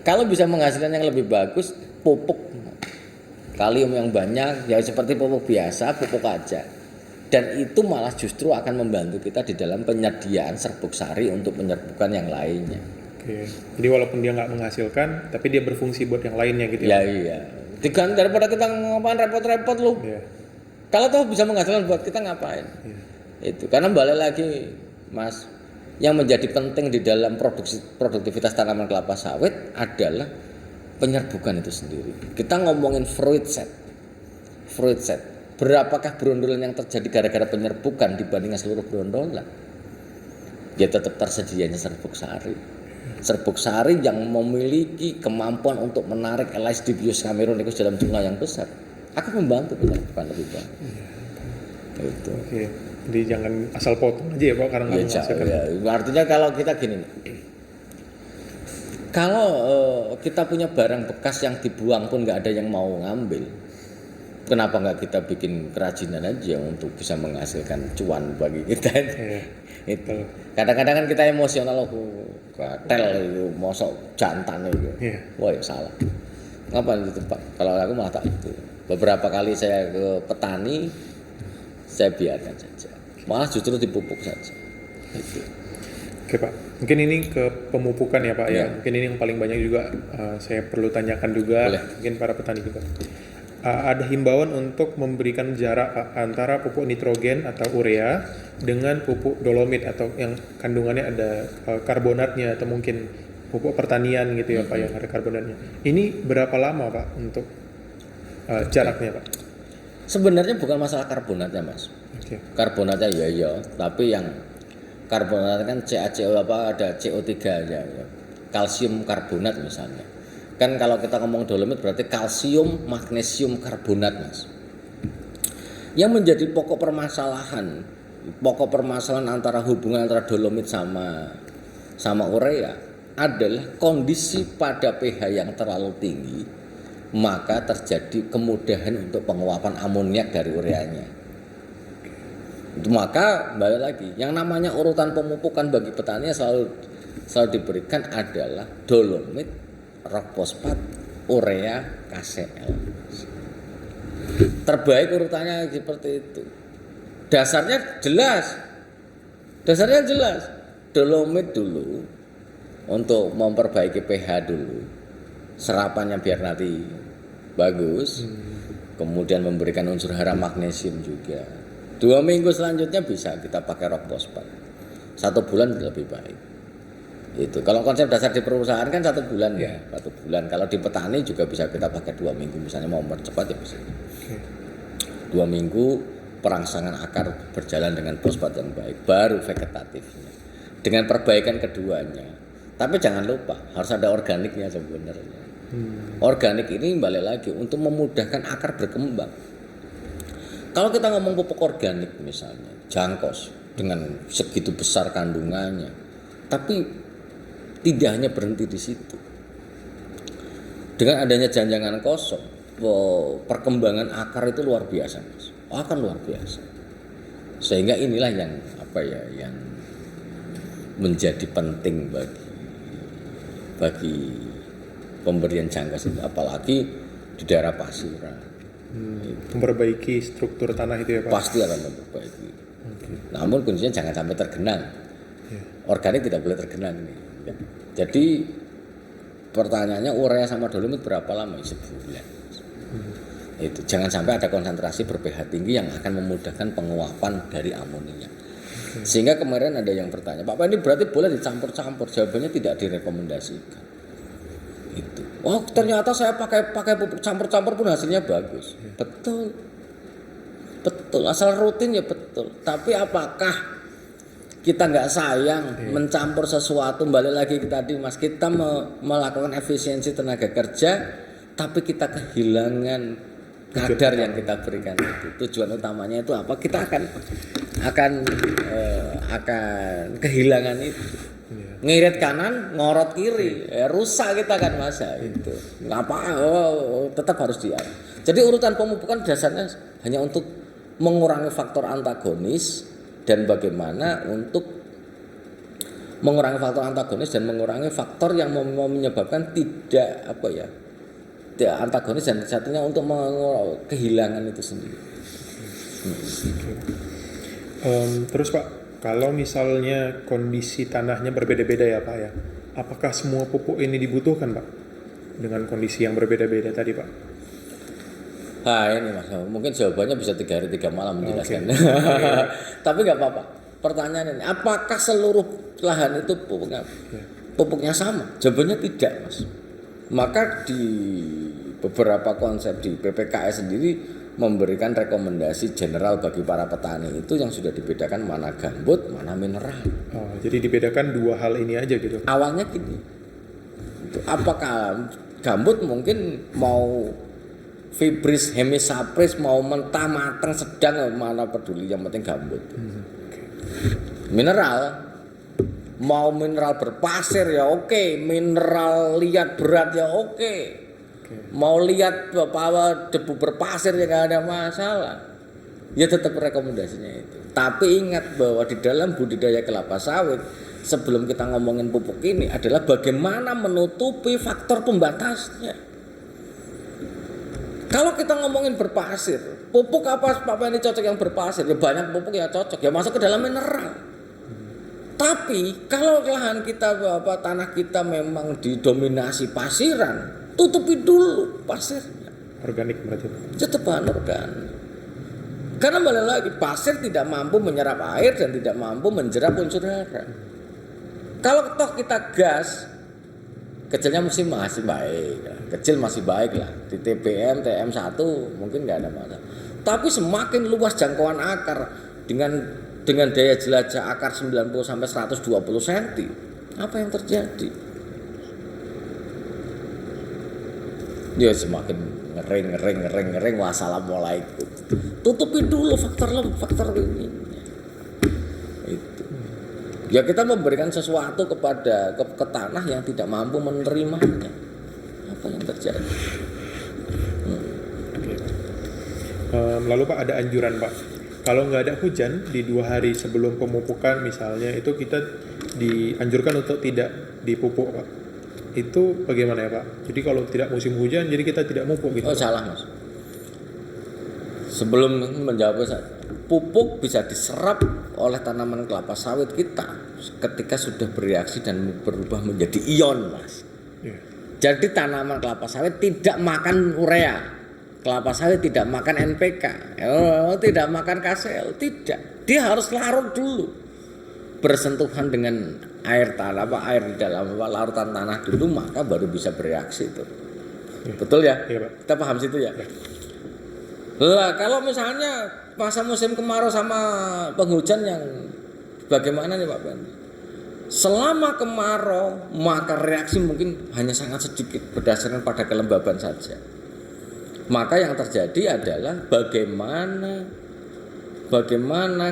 Kalau bisa menghasilkan yang lebih bagus, pupuk kalium yang banyak, ya seperti pupuk biasa, pupuk aja. Dan itu malah justru akan membantu kita di dalam penyediaan serbuk sari untuk penyerbukan yang lainnya. Oke. Jadi walaupun dia nggak menghasilkan, tapi dia berfungsi buat yang lainnya gitu Ya ya? iya. Diganti daripada kita ngapain repot-repot lu. Iya. Kalau toh bisa menghasilkan buat kita ngapain? Iya. Itu karena balik lagi, Mas, yang menjadi penting di dalam produktivitas tanaman kelapa sawit adalah penyerbukan itu sendiri. Kita ngomongin fruit set. Berapakah brondolan yang terjadi gara-gara penyerbukan dibandingkan seluruh brondolan? Ya tetap tersedianya serbuk sari. Serbuk sari yang memiliki kemampuan untuk menarik Elaisdibius cameronicus dalam jumlah yang besar akan membantu penyerbukan lebih banyak. Itu. Oke. Jadi jangan asal potong aja ya Pak karena nggak menghasilkan. Ya, artinya kalau kita gini, kalau kita punya barang bekas yang dibuang pun nggak ada yang mau ngambil, kenapa nggak kita bikin kerajinan aja untuk bisa menghasilkan cuan bagi kita? Iya. Itu. Kadang-kadang kan kita emosional, gatel itu, mosok jantan itu. Iya. Wah ya salah. Ngapain itu Pak? Kalau aku malah tak itu. Beberapa kali saya ke petani, saya biarkan saja. Malah justru dipupuk saja. Itu. Oke Pak, mungkin ini ke pemupukan ya Pak ya. Ya. Mungkin ini yang paling banyak juga saya perlu tanyakan juga. Boleh. Mungkin para petani juga. Ada himbauan untuk memberikan jarak Pak, antara pupuk nitrogen atau urea dengan pupuk dolomit atau yang kandungannya ada karbonatnya atau mungkin pupuk pertanian gitu ya Pak yang ada karbonatnya. Ini berapa lama Pak untuk jaraknya Pak? Sebenarnya bukan masalah karbonatnya Mas. Oke. Karbonatnya ya, tapi yang karbonat kan CaCO apa ada CO3 aja ya. Kalsium karbonat misalnya. Kan kalau kita ngomong dolomit berarti kalsium magnesium karbonat Mas. Yang menjadi pokok permasalahan antara hubungan antara dolomit sama urea adalah kondisi pada pH yang terlalu tinggi, maka terjadi kemudahan untuk penguapan amoniak dari ureanya. Itu maka balik lagi, yang namanya urutan pemupukan bagi petani selalu diberikan adalah dolomit, rock fosfat, urea, KCl. Terbaik urutannya seperti itu. Dasarnya jelas. Dolomit dulu untuk memperbaiki pH dulu. Serapannya biar nanti bagus. Kemudian memberikan unsur hara magnesium juga. 2 minggu selanjutnya bisa kita pakai rock fosfat. 1 bulan lebih baik. Itu kalau konsep dasar di perusahaan kan 1 bulan ya, 1 bulan. Kalau di petani juga bisa kita pakai 2 minggu misalnya mau mempercepat ya bisa. 2 minggu perangsangan akar berjalan dengan fosfat yang baik, baru vegetatifnya. Dengan perbaikan keduanya. Tapi jangan lupa harus ada organiknya sebenarnya. Organik ini balik lagi untuk memudahkan akar berkembang. Kalau kita ngomong pupuk organik misalnya, jangkos dengan segitu besar kandungannya, tapi tidak hanya berhenti di situ. Dengan adanya janjangan kosong, perkembangan akar itu luar biasa, Mas. Akan luar biasa. Sehingga inilah yang yang menjadi penting bagi pemberian jangkas itu, apalagi di daerah pasiran. Memperbaiki struktur tanah itu ya Pak? Pasti akan memperbaiki. Namun kuncinya jangan sampai tergenang. Organik tidak boleh tergenang ini. Jadi pertanyaannya urea sama dolomit berapa lama? Sebulan. Itu jangan sampai ada konsentrasi ber-pH tinggi yang akan memudahkan penguapan dari amonia. Sehingga kemarin ada yang bertanya, Pak ini berarti boleh dicampur-campur? Jawabannya tidak direkomendasikan. Itu. Oh ternyata saya pakai pupuk campur-campur pun hasilnya bagus. Betul, asal rutin ya betul. Tapi apakah kita nggak sayang mencampur sesuatu? Balik lagi ke tadi Mas, kita melakukan efisiensi tenaga kerja, tapi kita kehilangan kadar yang kita berikan itu. Tujuan utamanya itu apa? Kita akan kehilangan itu. Ngirit kanan, ngorot kiri, rusak kita kan masa itu. Tetap harus dia. Jadi urutan pemupukan dasarnya hanya untuk mengurangi faktor antagonis dan bagaimana untuk mengurangi faktor antagonis dan mengurangi faktor yang menyebabkan tidak antagonis dan satunya untuk kehilangan itu sendiri. Terus Pak, kalau misalnya kondisi tanahnya berbeda-beda ya Pak ya, apakah semua pupuk ini dibutuhkan Pak dengan kondisi yang berbeda-beda tadi Pak? Nah ini Mas, mungkin jawabannya bisa 3 hari 3 malam menjelaskan. Tapi nggak apa-apa. Pertanyaan ini, apakah seluruh lahan itu pupuknya sama? Jawabannya tidak Mas. Maka di beberapa konsep di PPKS sendiri memberikan rekomendasi general bagi para petani itu yang sudah dibedakan mana gambut, mana mineral. Oh, jadi dibedakan 2 hal ini aja gitu? Awalnya gini, apakah gambut mungkin mau fibris, hemisapris, mau mentah, matang, sedang, mana peduli, yang penting gambut. Mineral, mau mineral berpasir ya oke, mineral liat berat ya oke. Mau lihat debu berpasir ya nggak ada masalah. Ya tetap rekomendasinya itu. Tapi ingat bahwa di dalam budidaya kelapa sawit, sebelum kita ngomongin pupuk ini adalah bagaimana menutupi faktor pembatasnya. Kalau kita ngomongin berpasir, pupuk apa ini cocok yang berpasir? Ya banyak pupuk yang cocok, ya masuk ke dalam mineral. Tapi kalau lahan kita tanah kita memang didominasi pasiran, tutupi dulu pasirnya. Organik berarti. Tetap bahan organik. Karena balik lagi pasir tidak mampu menyerap air dan tidak mampu menjerap unsur hara. Kalau toh kita gas, kecilnya masih baik, kecil masih baik lah. Di TPM, TM1 mungkin nggak ada masalah. Tapi semakin luas jangkauan akar dengan daya jelajah akar 90 sampai 120 cm, apa yang terjadi? Ya semakin ngering, wassalamualaikum. Tutupi dulu faktor ini. Itu. Ya kita memberikan sesuatu ke tanah yang tidak mampu menerimanya. Apa yang terjadi? Lalu Pak ada anjuran Pak, kalau nggak ada hujan di 2 hari sebelum pemupukan misalnya, itu kita dianjurkan untuk tidak dipupuk Pak. Itu bagaimana ya Pak? Jadi kalau tidak musim hujan, jadi kita tidak mupuk gitu? Oh salah Mas. Sebelum menjawab, pupuk bisa diserap oleh tanaman kelapa sawit kita ketika sudah bereaksi dan berubah menjadi ion Mas. Yeah. Jadi tanaman kelapa sawit tidak makan urea, kelapa sawit tidak makan NPK, tidak makan KCl, tidak. Dia harus larut dulu, bersentuhan dengan air di dalam larutan tanah dulu, maka baru bisa bereaksi itu. Yeah. Betul ya? Yeah, Pak. Kita paham situ ya? Yeah. Lah kalau misalnya masa musim kemarau sama penghujan yang bagaimana nih Pak Ben? Selama kemarau maka reaksi mungkin hanya sangat sedikit berdasarkan pada kelembaban saja. Maka yang terjadi adalah bagaimana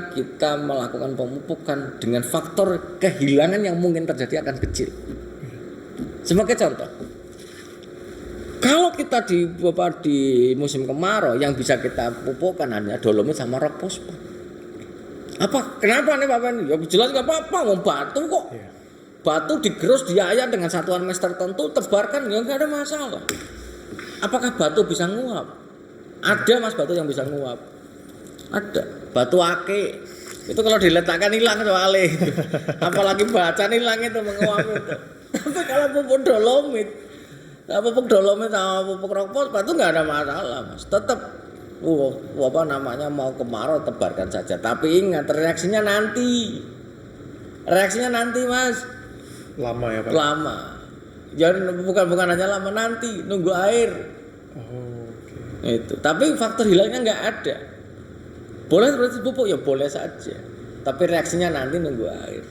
kita melakukan pemupukan dengan faktor kehilangan yang mungkin terjadi akan kecil. Sebagai contoh, kalau kita di musim kemarau yang bisa kita pupukkan hanya dolomit sama rock fosfat. Kenapa nih Pak Ben? Ya jelas nggak apa-apa, mau batu kok. Yeah. Batu digerus, diayak dengan satuan mass tertentu, tebarkan, ya nggak ada masalah. Apakah batu bisa nguap? Ada Mas batu yang bisa nguap. Ada. Batu ake. Itu kalau diletakkan hilang soalnya. Apalagi bacan hilang itu menguap itu. Tapi kalau pupuk dolomit Nah, pupuk dolomit sama pupuk rock fosfat itu nggak ada masalah, Mas. Tetap apa namanya mau kemarau tebarkan saja. Tapi ingat reaksinya nanti. Reaksinya nanti, Mas. Lama ya Pak? Lama. Jadi bukan hanya lama, nanti nunggu air. Oh, oke. Itu. Tapi faktor hilangnya nggak ada. Boleh seperti pupuk ya boleh saja. Tapi reaksinya nanti nunggu air.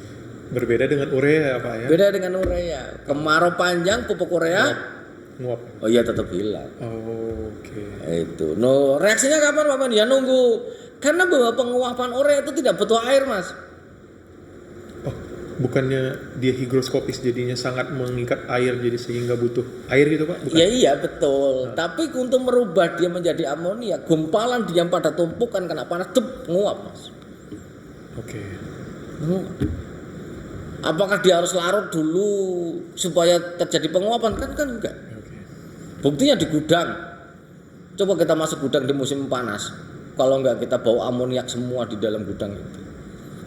Berbeda dengan urea ya Pak ya? Beda dengan urea. Kemarau panjang pupuk urea Nguap. oh iya tetap hilang. Oh, oke. Itu. No, reaksinya kapan Bapak? Ya nunggu. Karena bahwa penguapan urea itu tidak butuh air, Mas. Oh, bukannya dia higroskopis jadinya sangat mengikat air jadi sehingga butuh air gitu Pak? Bukan? Ya iya betul. Tapi untuk merubah dia menjadi amonia, gumpalan diam pada tumpukan kena panas, nguap, Mas. Oke. Apakah dia harus larut dulu supaya terjadi penguapan? Kan enggak. Oke. Buktinya di gudang. Coba kita masuk gudang di musim panas. Kalau enggak kita bawa amoniak semua di dalam gudang itu.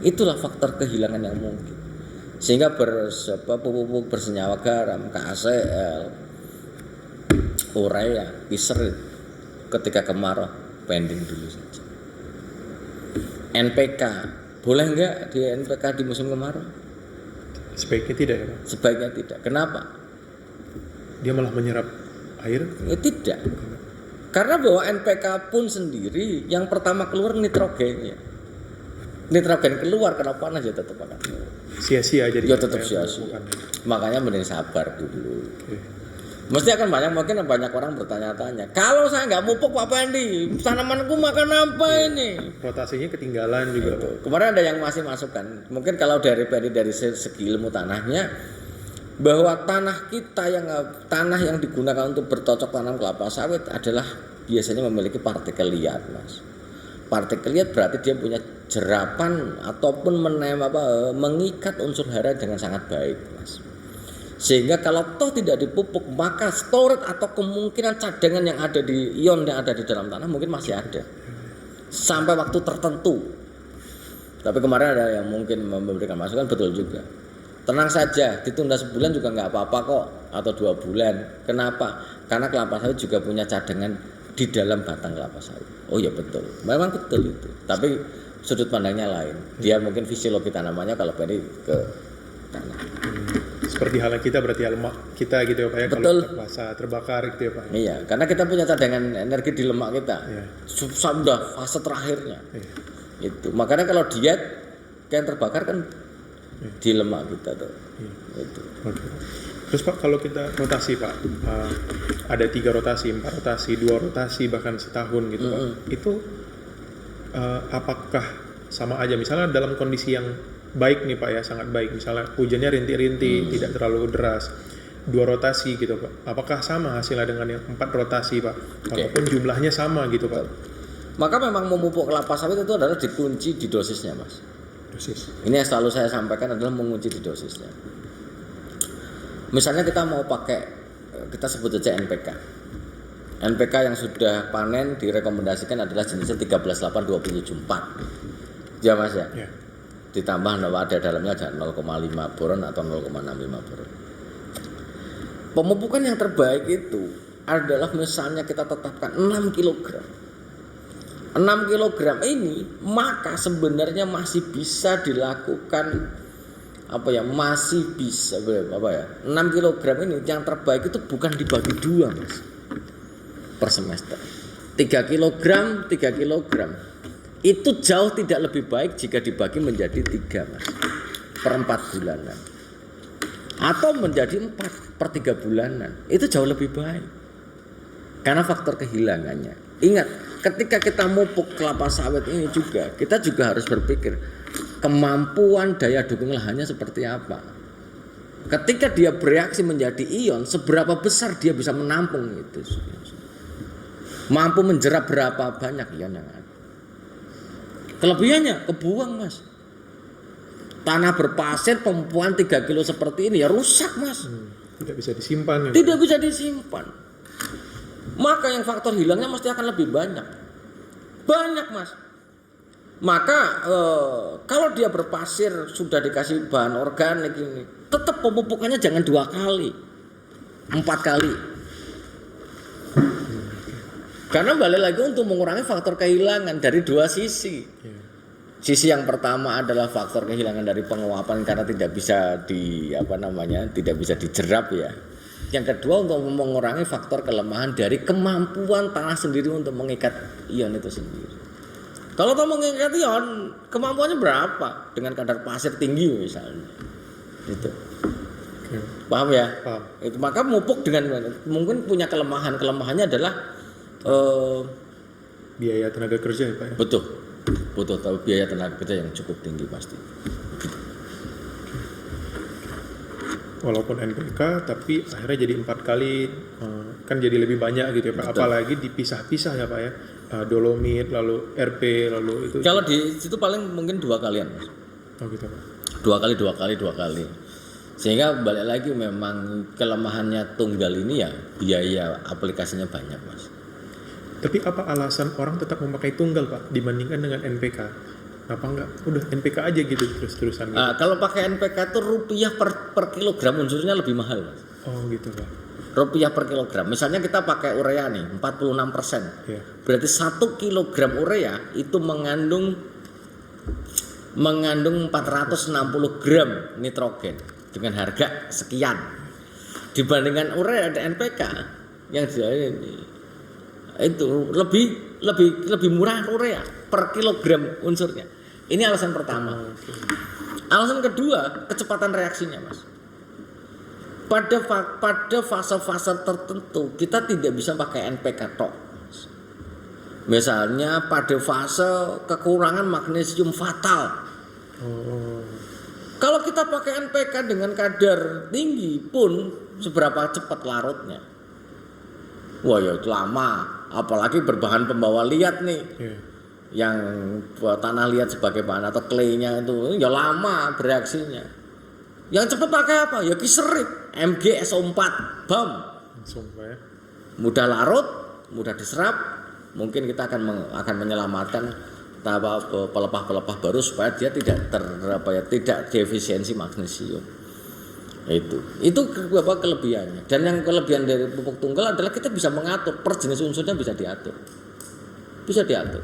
Itulah faktor kehilangan yang mungkin. Sehingga pupuk bersenyawa garam, KCl, urea, piserit ketika kemarau pending dulu saja. NPK, boleh enggak di NPK di musim kemarau? Sebaiknya tidak ya Pak? Sebaiknya tidak. Kenapa? Dia malah menyerap air? Ya, tidak. Karena bahwa NPK pun sendiri yang pertama keluar nitrogennya. Nitrogen keluar karena panas ya tetap akan keluar. Sia-sia jadi. Ya tetap sia-sia. Makanya mending sabar dulu. Oke. Mesti akan mungkin banyak orang bertanya-tanya. Kalau saya nggak mupuk Pak Pandi, tanamanku makan apa ini? Rotasinya ketinggalan juga Pak. Kemarin ada yang masih masukkan. Mungkin kalau dari segi ilmu tanahnya, bahwa tanah yang digunakan untuk bercocok tanam kelapa sawit adalah biasanya memiliki partikel liat, Mas. Partikel liat berarti dia punya jerapan ataupun mengikat unsur hara dengan sangat baik, Mas. Sehingga kalau toh tidak dipupuk, maka storage atau kemungkinan cadangan yang ada di ion yang ada di dalam tanah mungkin masih ada sampai waktu tertentu. Tapi kemarin ada yang mungkin memberikan masukan, betul juga. Tenang saja, ditunda sebulan juga nggak apa-apa kok, atau 2 bulan. Kenapa? Karena kelapa sawit juga punya cadangan di dalam batang kelapa sawit. Oh ya betul, memang betul itu. Tapi sudut pandangnya lain. Dia mungkin fisiologi tanamannya kalau balik ke tanah. Seperti halnya kita berarti lemak kita gitu ya Pak ya. Betul. Kalau terpaksa terbakar gitu ya Pak. Iya, karena kita punya cadangan energi di lemak kita. Iya. Sudah fase terakhirnya. Iya. Itu. Makanya kalau diet yang terbakar kan di lemak kita tuh. Itu. Oke. Terus Pak kalau kita rotasi Pak, ada 3 rotasi, 4 rotasi, 2 rotasi bahkan setahun gitu Pak. Itu apakah sama aja misalnya dalam kondisi yang baik nih Pak ya, sangat baik, misalnya hujannya rintik-rintik, tidak terlalu deras, 2 rotasi gitu Pak, apakah sama hasilnya dengan yang 4 rotasi Pak? Walaupun jumlahnya sama gitu Pak. Maka memang memupuk kelapa sawit itu adalah dikunci di dosisnya, Mas. Dosis. Ini yang selalu saya sampaikan adalah mengunci di dosisnya. Misalnya kita mau pakai, kita sebut saja NPK. NPK yang sudah panen direkomendasikan adalah jenisnya 13,8,27,4. Ya Mas ya? Ya. Ditambah ada dalamnya ada 0,5 boron atau 0,65 boron. Pemupukan yang terbaik itu adalah misalnya kita tetapkan 6 kg. 6 kg ini maka sebenarnya masih bisa dilakukan masih bisa 6 kg ini yang terbaik itu bukan dibagi 2 Mas per semester. 3 kg itu jauh tidak lebih baik jika dibagi menjadi 3 Mas per 4 bulanan atau menjadi 4 per 3 bulanan, itu jauh lebih baik karena faktor kehilangannya. Ingat, ketika kita mupuk kelapa sawit ini juga kita juga harus berpikir kemampuan daya dukung lahannya seperti apa. Ketika dia bereaksi menjadi ion, seberapa besar dia bisa menampung itu, mampu menjerap berapa banyak ion yang ada. Kelebihannya kebuang Mas. Tanah berpasir pemupukan 3 kilo seperti ini ya rusak Mas. Tidak bisa disimpan ya. Tidak bisa disimpan. Maka yang faktor hilangnya mesti akan lebih banyak. Banyak Mas. Maka kalau dia berpasir sudah dikasih bahan organik ini, tetap pemupukannya jangan 2 kali, 4 kali. Karena balik lagi untuk mengurangi faktor kehilangan dari dua sisi. Sisi yang pertama adalah faktor kehilangan dari penguapan karena tidak bisa tidak bisa dijerap ya. Yang kedua untuk mengurangi faktor kelemahan dari kemampuan tanah sendiri untuk mengikat ion itu sendiri. Kalau mengikat ion, kemampuannya berapa? Dengan kadar pasir tinggi misalnya. Itu. Paham ya? Paham. Itu maka mupuk dengan mungkin punya kelemahannya adalah Biaya tenaga kerja ya Pak ya? Betul tahu biaya tenaga kerja yang cukup tinggi pasti. Walaupun NPK tapi akhirnya jadi 4 kali kan jadi lebih banyak gitu ya Pak. Betul. Apalagi dipisah-pisah ya Pak ya. Dolomit lalu RP lalu itu. Kalau di situ paling mungkin 2 kalian Mas. Oh gitu Pak. 2 kali. Sehingga balik lagi memang kelemahannya tunggal ini ya biaya aplikasinya banyak Mas. Tapi apa alasan orang tetap memakai tunggal Pak dibandingkan dengan NPK? Apa enggak? Udah NPK aja gitu terus-terusan gitu. Kalau pakai NPK itu rupiah per kilogram unsurnya lebih mahal Mas. Oh gitu Pak. Rupiah per kilogram. Misalnya kita pakai urea nih 46%. Iya. Berarti 1 kilogram urea itu mengandung 460 gram nitrogen dengan harga sekian. Dibandingkan urea dan NPK yang itu lebih murah urea per kilogram unsurnya. Ini alasan pertama. Alasan kedua, kecepatan reaksinya, Mas. Pada fase-fase tertentu kita tidak bisa pakai NPK tok. Misalnya pada fase kekurangan magnesium fatal. Kalau kita pakai NPK dengan kadar tinggi pun seberapa cepat larutnya? Wah ya itu lama. Apalagi berbahan pembawa liat nih. Yang tanah liat sebagai bahan atau clay-nya itu ya lama bereaksinya. Yang cepat pakai apa? Ya kiserit, MgSO4, BAM. Langsung Pak ya. Mudah larut, mudah diserap. Mungkin kita akan menyelamatkan pelepah-pelepah baru supaya dia tidak tidak defisiensi magnesium. Itu beberapa kelebihannya. Dan yang kelebihan dari pupuk tunggal adalah kita bisa mengatur per jenis unsurnya bisa diatur. Bisa diatur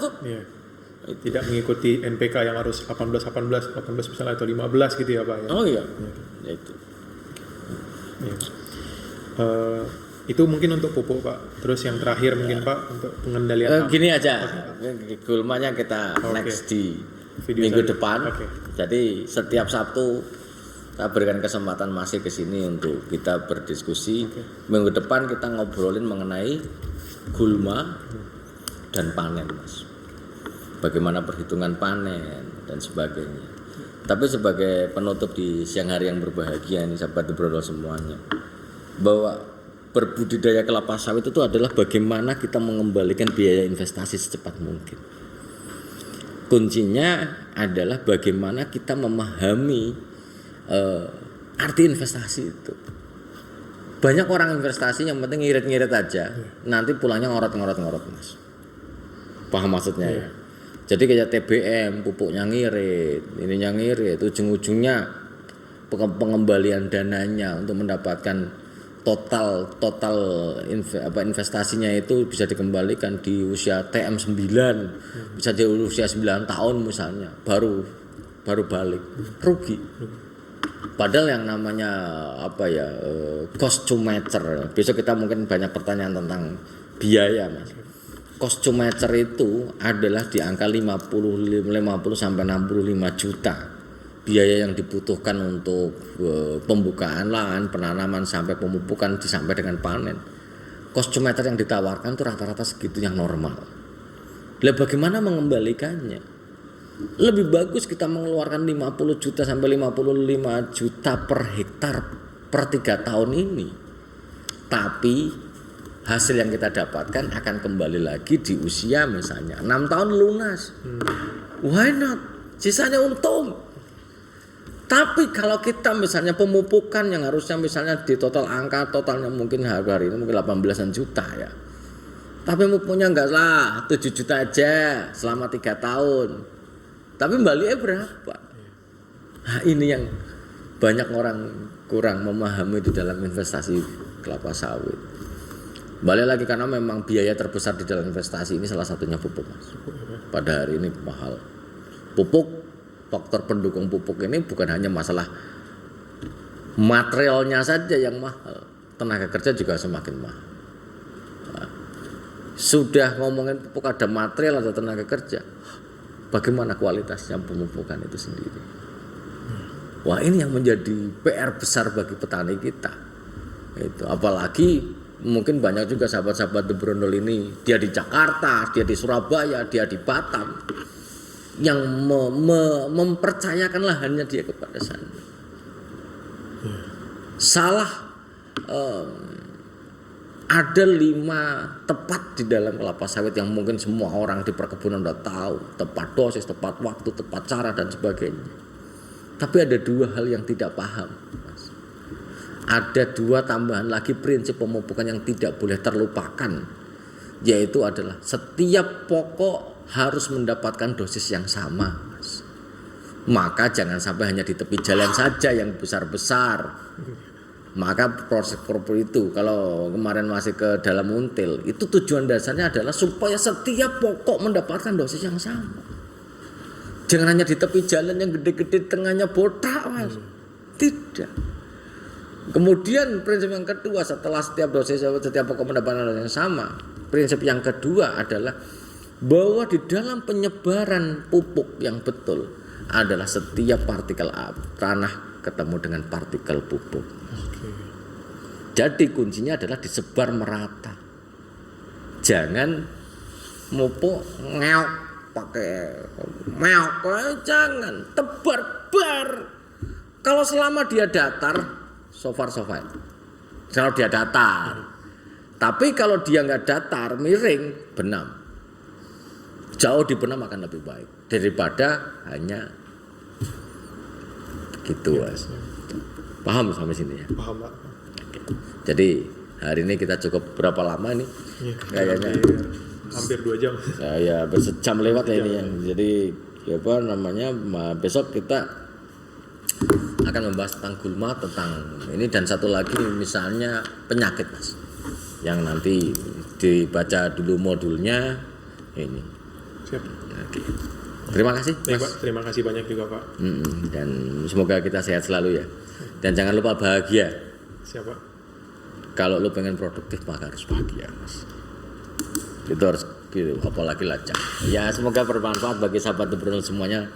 tuh. Iya. Tidak mengikuti NPK yang harus 18 misalnya atau 15 gitu ya Pak ya. Oh iya. Ya itu. Iya. Itu mungkin untuk pupuk Pak. Terus yang terakhir mungkin Pak untuk pengendalian gini aja. Gulmanya kita next di video minggu saja. depan. Jadi setiap Sabtu kita berikan kesempatan masih ke sini untuk kita berdiskusi. Minggu depan kita ngobrolin mengenai gulma dan panen, Mas. Bagaimana perhitungan panen dan sebagainya. Tapi sebagai penutup di siang hari yang berbahagia ini sahabat Brodol semuanya, bahwa berbudidaya kelapa sawit itu adalah bagaimana kita mengembalikan biaya investasi secepat mungkin. Kuncinya adalah bagaimana kita memahami arti investasi itu. Banyak orang investasi yang penting ngirit-ngirit aja, nanti pulangnya ngorot-ngorot Mas. Paham maksudnya ya? Jadi kayak TBM, pupuknya ngirit, ininya ngirit, ujung-ujungnya pengembalian dananya untuk mendapatkan total investasinya itu bisa dikembalikan di usia TM9, bisa di usia 9 tahun misalnya, baru balik, rugi. Padahal yang namanya cost to meter, besok kita mungkin banyak pertanyaan tentang biaya, Mas. Cost to meter itu adalah di angka 50 sampai 65 juta biaya yang dibutuhkan untuk pembukaan lahan, penanaman sampai pemupukan sampai dengan panen. Cost to meter yang ditawarkan itu rata-rata segitu yang normal. Lah bagaimana mengembalikannya? Lebih bagus kita mengeluarkan 50 juta sampai 55 juta per hektar per 3 tahun ini. Tapi hasil yang kita dapatkan akan kembali lagi di usia misalnya 6 tahun lunas. Why not? Sisanya untung. Tapi kalau kita misalnya pemupukan yang harusnya misalnya di total angka totalnya mungkin hari ini mungkin 18 juta ya. Tapi pupuknya enggak lah 7 juta aja selama 3 tahun. Tapi baliknya berapa? Nah, ini yang banyak orang kurang memahami di dalam investasi kelapa sawit. Balik lagi karena memang biaya terbesar di dalam investasi ini salah satunya pupuk, Mas. Pada hari ini mahal. Pupuk, faktor pendukung pupuk ini bukan hanya masalah materialnya saja yang mahal, tenaga kerja juga semakin mahal. Nah, sudah ngomongin pupuk ada material atau tenaga kerja, bagaimana kualitasnya pemupukan itu sendiri? Wah, ini yang menjadi PR besar bagi petani kita. Itu apalagi mungkin banyak juga sahabat-sahabat The Brondol ini, dia di Jakarta, dia di Surabaya, dia di Batam, yang mempercayakan lahannya dia kepada sana. Salah ada 5 tepat di dalam kelapa sawit yang mungkin semua orang di perkebunan udah tahu, tepat dosis, tepat waktu, tepat cara dan sebagainya. Tapi ada 2 hal yang tidak paham, Mas. Ada 2 tambahan lagi prinsip pemupukan yang tidak boleh terlupakan, yaitu adalah setiap pokok harus mendapatkan dosis yang sama, Mas. Maka jangan sampai hanya di tepi jalan saja yang besar-besar. Maka proses itu kalau kemarin masih ke dalam until, itu tujuan dasarnya adalah supaya setiap pokok mendapatkan dosis yang sama. Jangan hanya di tepi jalan yang gede-gede tengahnya botak, Mas. Tidak. Kemudian prinsip yang kedua, setelah setiap pokok mendapatkan dosis yang sama, prinsip yang kedua adalah bahwa di dalam penyebaran pupuk yang betul adalah setiap partikel tanah ketemu dengan partikel pupuk. Jadi kuncinya adalah disebar merata. Jangan mupuk ngeok pakai meok, jangan tebar-bar. Kalau selama dia datar, so far. Kalau dia datar, tapi kalau dia nggak datar, miring, benam. Jauh dibenam akan lebih baik daripada hanya gitu, Mas. Paham sampai sini ya? Paham, Pak. Jadi hari ini kita cukup berapa lama nih? Kayaknya hampir 2 jam. Ya bersejam lewat ya ini ya. Jadi apa namanya? Besok kita akan membahas tentang gulma, tentang ini, dan satu lagi misalnya penyakit, Mas, yang nanti dibaca dulu modulnya ini. Siap. Oke. Terima kasih, Mas. Baik, Pak. Terima kasih banyak juga, Pak. Dan semoga kita sehat selalu ya. Dan jangan lupa bahagia. Siap, Pak. Kalau lu pengen produktif maka harus bahagia, Mas. Itu harus gitu, apalagi lacak. Ya, semoga bermanfaat bagi sahabat The Brondol semuanya.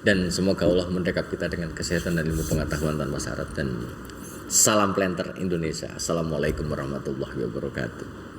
Dan semoga Allah mendekap kita dengan kesehatan dan ilmu pengetahuan tanpa syarat. Dan salam planter Indonesia. Assalamualaikum warahmatullahi wabarakatuh.